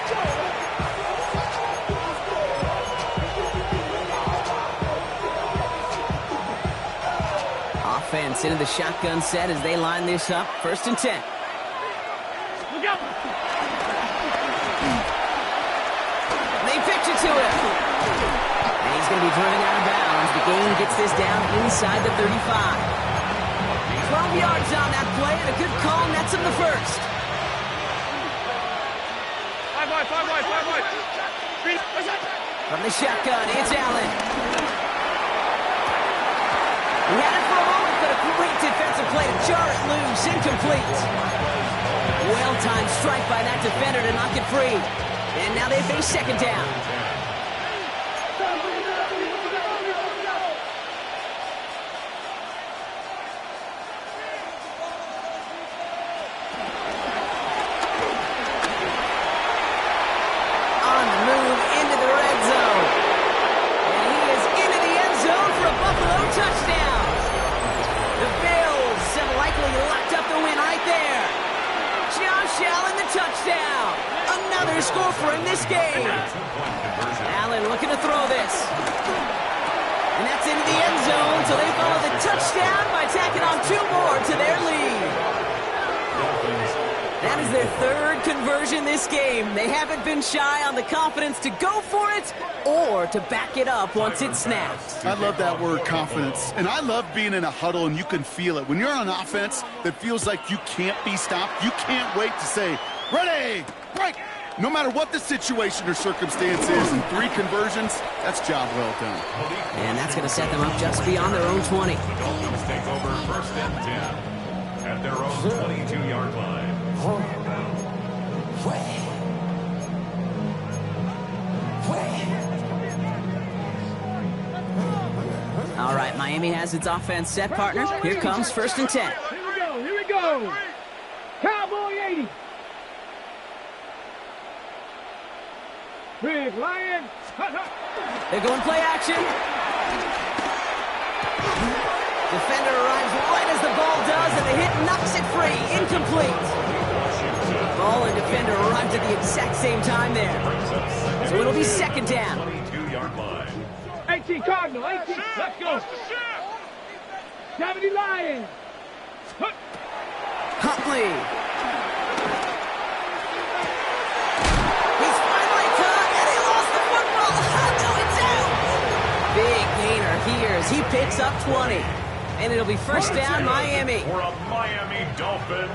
Offense into the shotgun set as they line this up. First and 10. Look out. They pitch it to him. And he's going to be driven out of bounds. The game gets this down inside the 35. 12 yards on that play, and a good call nets him the first. 5 wide. From the shotgun, it's Allen. He had it for a moment, but a great defensive play to jar it loose, incomplete. Well-timed strike by that defender to knock it free. And now they face 2nd down. Touchdown! Another score for him this game. Allen looking to throw this. And that's into the end zone, so they follow the touchdown by tacking on 2 more to their lead. That is their 3rd conversion this game. They haven't been shy on the confidence to go for it or to back it up once it's snapped. I love that word, confidence. And I love being in a huddle and you can feel it. When you're on offense that feels like you can't be stopped, you can't wait to say, ready, right. No matter what the situation or circumstance is, in 3 conversions, that's job well done. And that's going to set them up just beyond their own 20. The Dolphins take over first and 10 at their own 22-yard line. All right, Miami has its offense set, partner. Here comes first and 10. Here we go. Cowboy 80. Big Lion. They're going play action. Defender arrives right as the ball does, and the hit knocks it free. Incomplete. Ball and defender arrived at the exact same time there. So it'll be 2nd down. 22-yard line. 18 Cardinal, 18. Let's go. 70 Lions. Huntley. He's finally caught, and he lost the football. No, it's out. Big gainer here as he picks up 20. And it'll be first down, Miami. For a Miami Dolphin.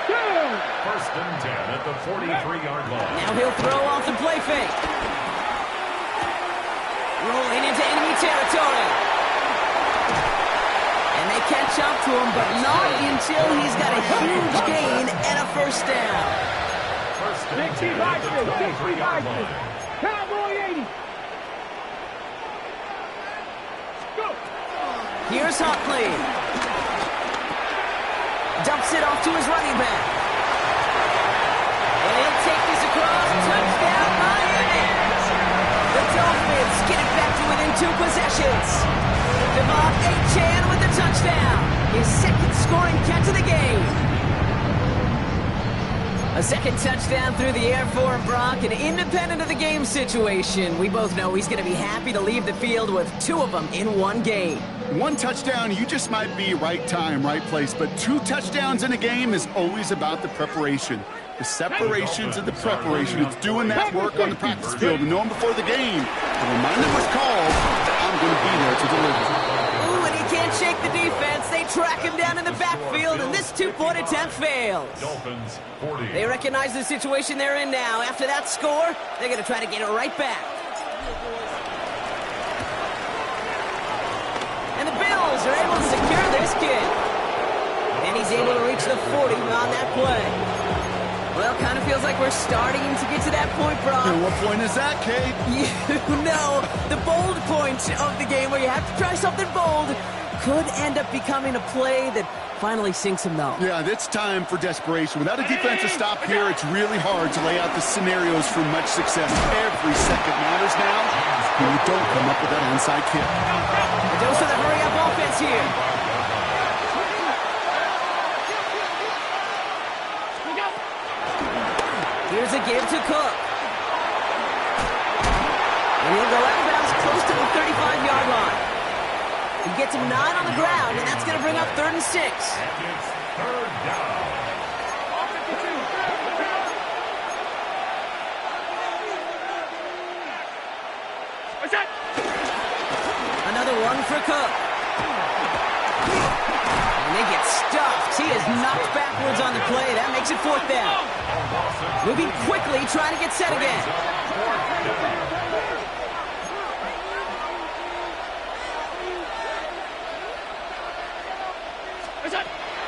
First and 10 at the 43-yard line. Now he'll throw off the play fake. Rolling into enemy territory. And they catch up to him, but not until he's got a huge gain and a first down. First and 10 at the 23-yard line. Cowboy 80. Go. Here's Huntley. Dumps it off to his running back. And he'll take this across. Touchdown, Miami. The Dolphins get it back to within 2 possessions. Devon Achane with the touchdown. His second scoring catch of the game. A second touchdown through the air for Brock, and independent of the game situation, we both know he's going to be happy to leave the field with 2 of them in one game. 1 touchdown, you just might be right time, right place, but 2 touchdowns in a game is always about the preparation. The separations and the preparation. It's doing that work on the practice field and knowing before the game. The reminder was called, I'm going to be there to deliver. Ooh, and he can't shake the defense. They track him down in the backfield, and this 2-point attempt fails. Dolphins 40. They recognize the situation they're in now. After that score, they're going to try to get it right back. And the Bills are able to secure this kid. And he's able to reach the 40 on that play. Well, kind of feels like we're starting to get to that point, Brock. And what point is that, Kate? You know, the bold point of the game where you have to try something bold could end up becoming a play that finally sinks him, though. Yeah, it's time for desperation. Without a defensive stop here, it's really hard to lay out the scenarios for much success. Every second matters now when you don't come up with that onside kick. A dose of the hurry-up offense here. Here's a give to Cook. And he'll go out of bounds close to the 35-yard line. He gets him 9 on the ground, and that's going to bring up 3rd and 6. And it's 3rd down. Another one for Cook. And they get stuffed. He is knocked backwards on the play. That makes it 4th down. Moving quickly, trying to get set again.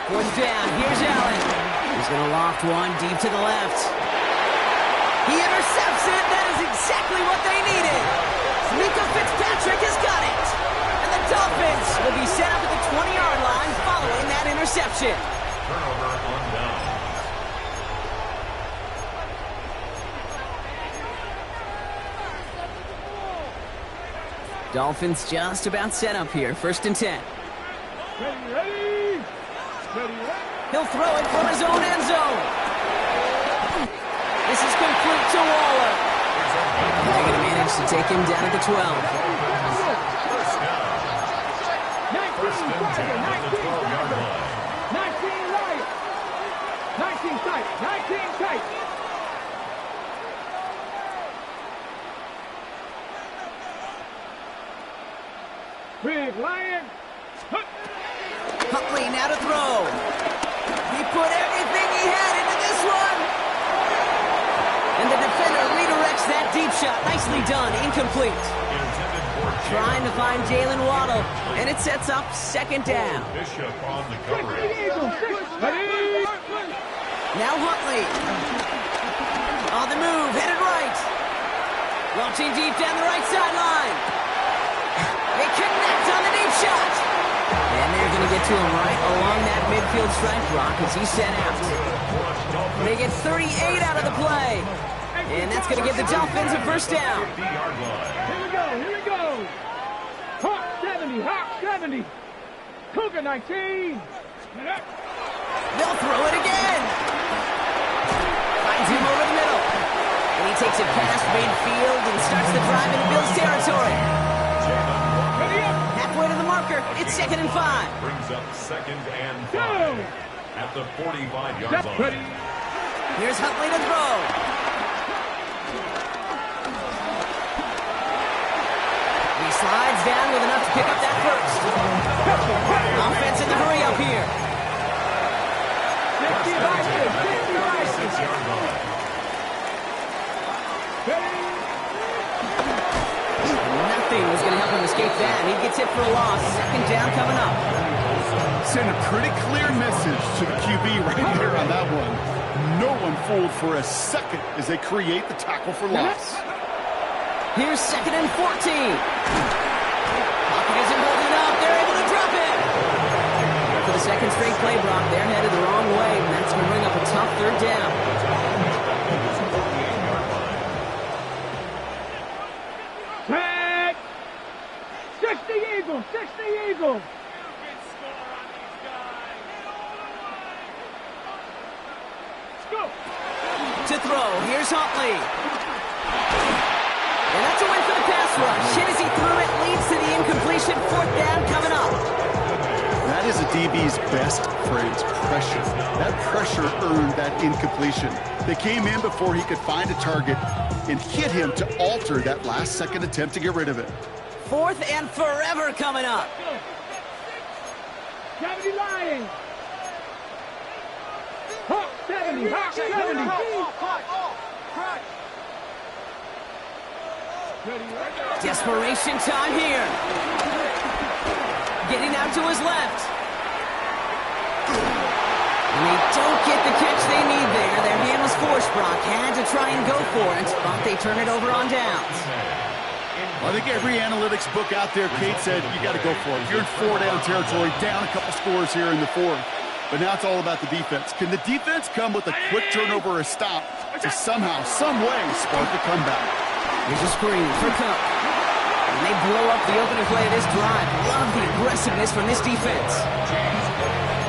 4th down. Here's Allen. He's going to loft one deep to the left. He intercepts it. That is exactly what they needed. Mika Fitzpatrick has got it. And the Dolphins will be set up at the 20-yard line following that interception. Turnover on down. Dolphins just about set up here. 1st and 10. Ready. He'll throw it from his own end zone. This is complete to Waller. And they're going to manage to take him down at the 12. First and 10 at the 12-yard line. 19 right. 19 tight. 19 tight. Big Lion. Huntley now to throw. He put everything he had into this one. And the defender redirects that deep shot. Nicely done. Incomplete. Intended for Trying to find Jalen Waddle. And it sets up 2nd down. Bishop on the coverage. Ready. Now Huntley. On the move. Headed right. Launching deep down the right sideline. They connect on the deep shot. And they're going to get to him right along that midfield stripe, Brock, as he's set out. They get 38 out of the play. And that's going to give the Dolphins a 1st down. 50-yard line. Here we go. Hawk 70, Hawk 70. Cougar 19. They'll throw it again. Finds him over the middle. And he takes it past midfield and starts the drive into Bills territory. Halfway to the marker. It's 2nd and 5. Brings up 2nd and 5 at the 45-yard line. Here's Huntley to throw. He slides down with enough to pick up that 1st. Offense in the hurry up here. 6-yard line. Nothing was going to help him escape that. He gets hit for a loss. 2nd down coming up. Send a pretty clear message to the QB right there on that one. No one fooled for a second as they create the tackle for loss. Here's 2nd and 14. Pocket isn't holding up. They're able to drop it. For the 2nd straight play, Brock. They're headed the wrong way, and that's going to bring up a tough third down. Tag! 60 Eagles! 60 Eagles! To throw, here's Huntley. And that's a win for the pass rush. Hit as he threw it, leads to the incompletion. Fourth down coming up. That is a DB's best phrase, pressure. That pressure earned that incompletion. They came in before he could find a target and hit him to alter that last-second attempt to get rid of it. Fourth and forever coming up. 70 Lions! Hawk 70! Hawk 70! Desperation time here. Getting out to his left. And they don't get the catch they need there. Their hand was forced, Brock. Had to try and go for it, but they turn it over on downs. Well, I think every analytics book out there, Kate said, you got to go for it. You're in four-down territory, down a couple scores here in the fourth. But now it's all about the defense. Can the defense come with a quick turnover or a stop to somehow, some way, spark a comeback? Here's a screen for Cup. And they blow up the opening play of this drive. Love the aggressiveness from this defense.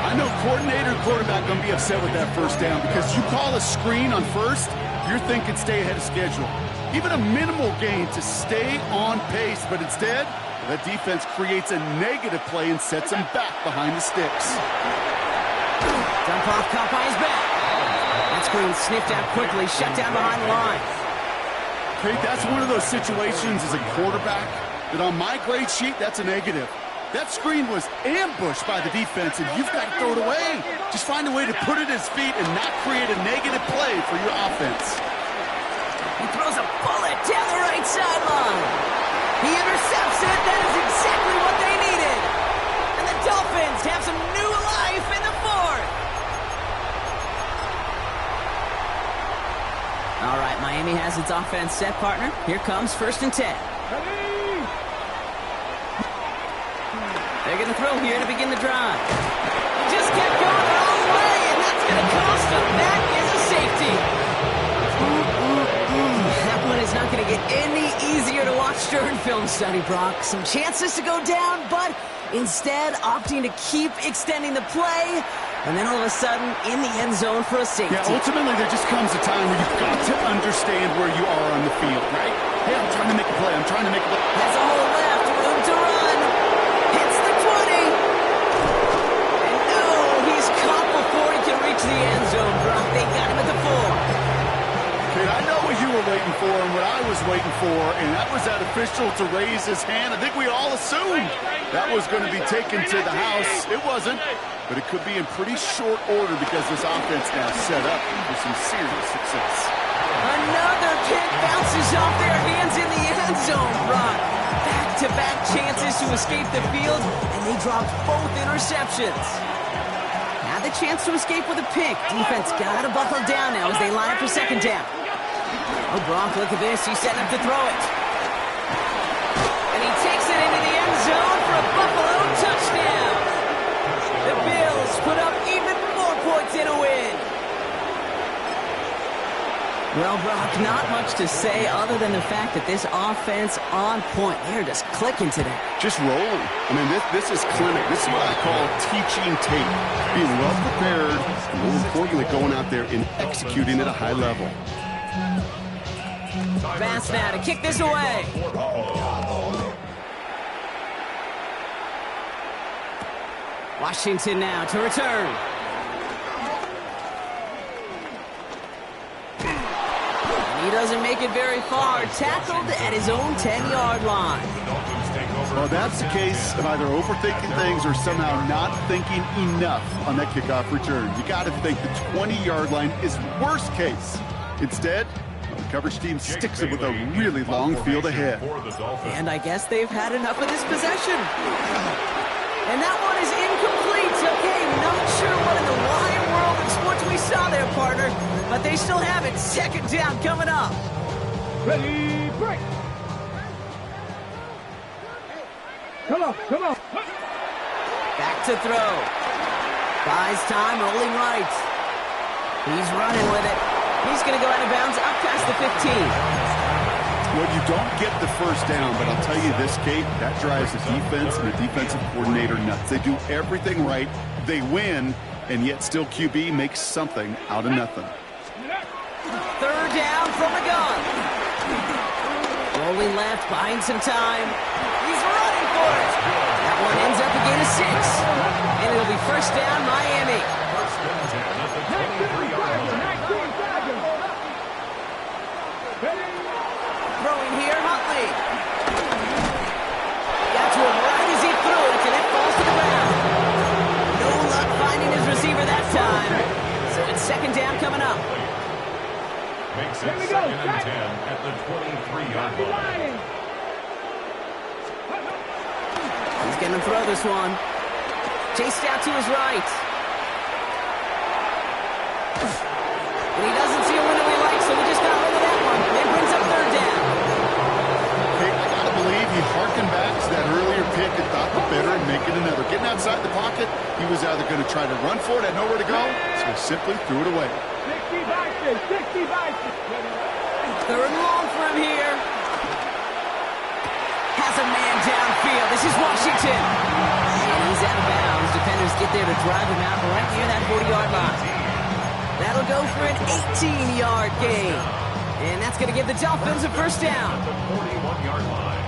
I know coordinator and quarterback going to be upset with that first down because you call a screen on first, you're thinking stay ahead of schedule. Even a minimal gain to stay on pace, but instead, that defense creates a negative play and sets them back behind the sticks. Dump off Cup on his back. That screen sniffed out quickly, shut down behind the line. Kate, that's one of those situations as a quarterback that on my grade sheet, that's a negative. That screen was ambushed by the defense, and you've got to throw it away. Just find a way to put it at his feet and not create a negative play for your offense. He throws a bullet down the right sideline. He intercepts it. That is exactly what they needed. And the Dolphins have some new life in the fourth. All right, Miami has its offense set, partner. Here comes 1st and 10. They're going to throw here to begin the drive. Just kept going the wrong way, and that's going to cost them. That is a safety. That one is not going to get any easier to watch during film study, Brock. Some chances to go down, but instead opting to keep extending the play. And then all of a sudden, in the end zone for a safety. Yeah, ultimately, there just comes a time where you've got to understand where you are on the field, right? Hey, I'm trying to make a play. I'm trying to make a play. Has a hole left, room to run. Hits the 20. And no, he's caught before he can reach the end zone, Brock. They got him at the 4. Kid, I know what you were waiting for and what I was waiting for, and that was that official to raise his hand. I think we all assumed that was going to be taken to the house. It wasn't. But it could be in pretty short order because this offense now set up for some serious success. Another kick bounces off their hands in the end zone, Brock. Back-to-back chances to escape the field, and they dropped both interceptions. Had the chance to escape with a pick. Defense got to buckle down now as they line up for 2nd down. Oh, Brock, look at this. He's setting up to throw it. And he takes it into the end zone for a Buffalo touchdown. The Bills put up even more points in a win. Well, Brock, not much to say other than the fact that this offense on point. They're just clicking today. Just rolling. I mean, this is clinic. This is what I call teaching tape. Being well prepared, and more importantly, going out there and executing at a high level. Fast now to kick this away. Washington now to return. And he doesn't make it very far. Tackled at his own 10-yard line. Well, that's the case of either overthinking things or somehow not thinking enough on that kickoff return. You got to think the 20-yard line is worst case. Instead, the coverage team sticks it with a really long field ahead. And I guess they've had enough of this possession. And that one is incomplete. Okay, not sure what in the wide world of sports we saw there, partner. But they still have it. 2nd down coming up. Ready, break. Come on, come on. Back to throw. Buys time, rolling right. He's running with it. He's going to go out of bounds up past the 15. Well, you don't get the first down, but I'll tell you this, Kate, that drives the defense and the defensive coordinator nuts. They do everything right. They win, and yet still QB makes something out of nothing. Third down from the gun. Rolling left, buying some time. He's running for it. That one ends up a gain of 6. And it'll be first down, Miami. First and 10 at the 23-yard line. Throwing here, Huntley. Got to him right as he threw it, and it falls to the ground. No luck finding his receiver that time. So it's second down coming up. Makes it second and 10 at the 23-yard line. He's going to throw this one. Chased out to his right. And he doesn't see a window he likes, so he just got rid of that one. It brings up third down. Kate, I gotta believe he harkened back to that earlier pick and thought the better and make it another. Getting outside the pocket, he was either going to try to run for it, had nowhere to go, so he simply threw it away. 60 Vikings. Third and long for him here. Has a man downfield. This is Washington. And he's out of bounds. Defenders get there to drive him out right near that 40-yard line. That'll go for an 18-yard gain. And that's going to give the Dolphins a first down. The 41-yard line.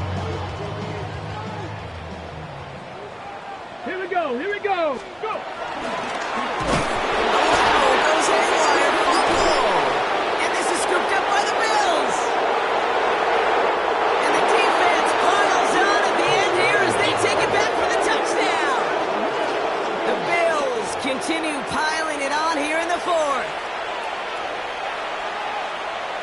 Here we go. Go. Goes haywire. Fumble. And this is scooped up by the Bills. And the defense piles on at the end here as they take it back for the touchdown. The Bills continue piling it on here in the fourth.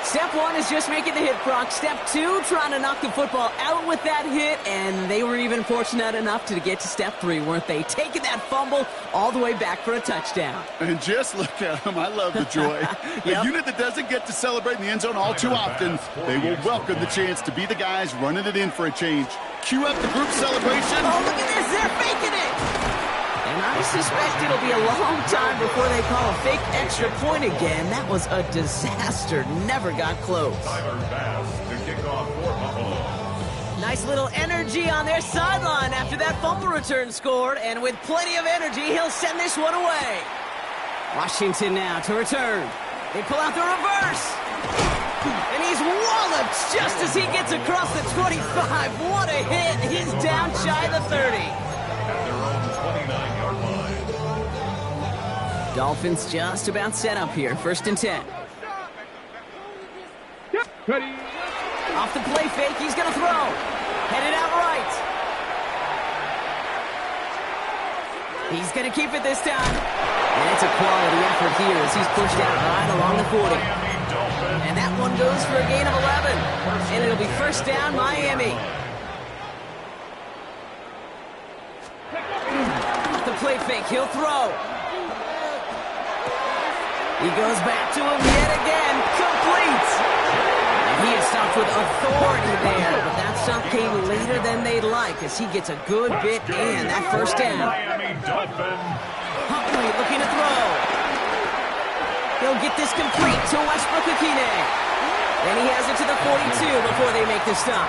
Step one is just making the hit, Brock. Step two, trying to knock the football out with that hit, and they were even fortunate enough to get to step three, weren't they? Taking that fumble all the way back for a touchdown. And just look at him. I love the joy. A unit that doesn't get to celebrate in the end zone all too often, they will welcome the chance to be the guys running it in for a change. Cue up the group celebration. Oh, look at this. They're faking it. And I suspect it'll be a long time before they call a fake extra point again. That was a disaster. Never got close. Tyler Bass to kick off for Buffalo. Nice little energy on their sideline after that fumble return scored. And with plenty of energy, he'll send this one away. Washington now to return. They pull out the reverse. And he's walloped just as he gets across the 25. What a hit. He's down shy of the 30. At their own 29-yard line. Dolphins just about set up here. First and 10. Ready. Off the play fake, he's going to throw. Headed out right. He's going to keep it this time. And it's a quality effort here as he's pushed out right along the 40. And that one goes for a gain of 11. And it'll be first down, Miami. Off the play fake, he'll throw. He goes back to him yet again. Complete. And he is stopped with authority there. But that stop came later than they'd like as he gets a good bit in. That first down. Miami Dolphin. Huntley looking to throw. He'll get this complete to Westbrook-Ikhine. And he has it to the 42 before they make the stop.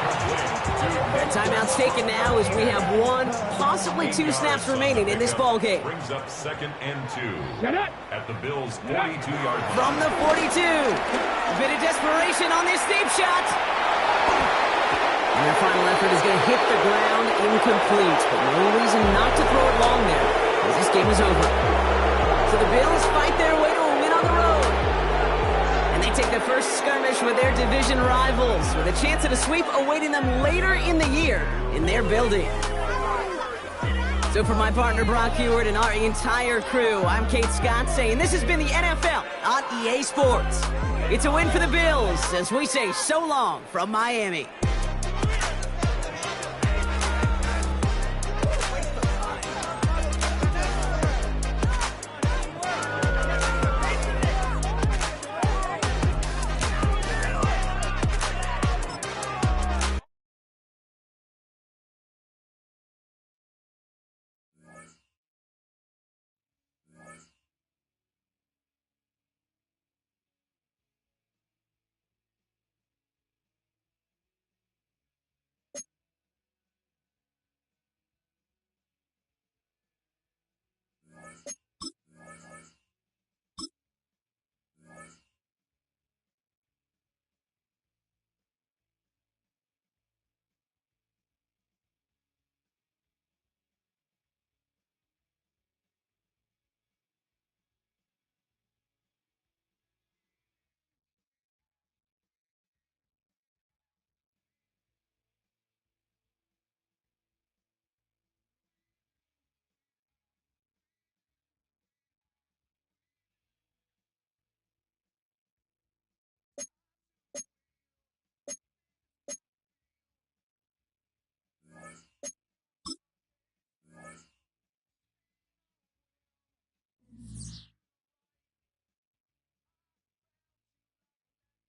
The timeout's taken now as we have one, possibly two snaps remaining in this ball game. Brings up second and 2 at the Bills' 42-yard line. From the 42. A bit of desperation on this deep shot. And their final effort is going to hit the ground incomplete. But no reason not to throw it long there as this game is over. So the Bills fight their way to a win on the road. And they take the first skirmish with their division rivals with a chance at a sweep awaiting them later in the year in their building. So for my partner Brock Huard and our entire crew, I'm Kate Scott saying this has been the NFL on EA Sports. It's a win for the Bills as we say so long from Miami.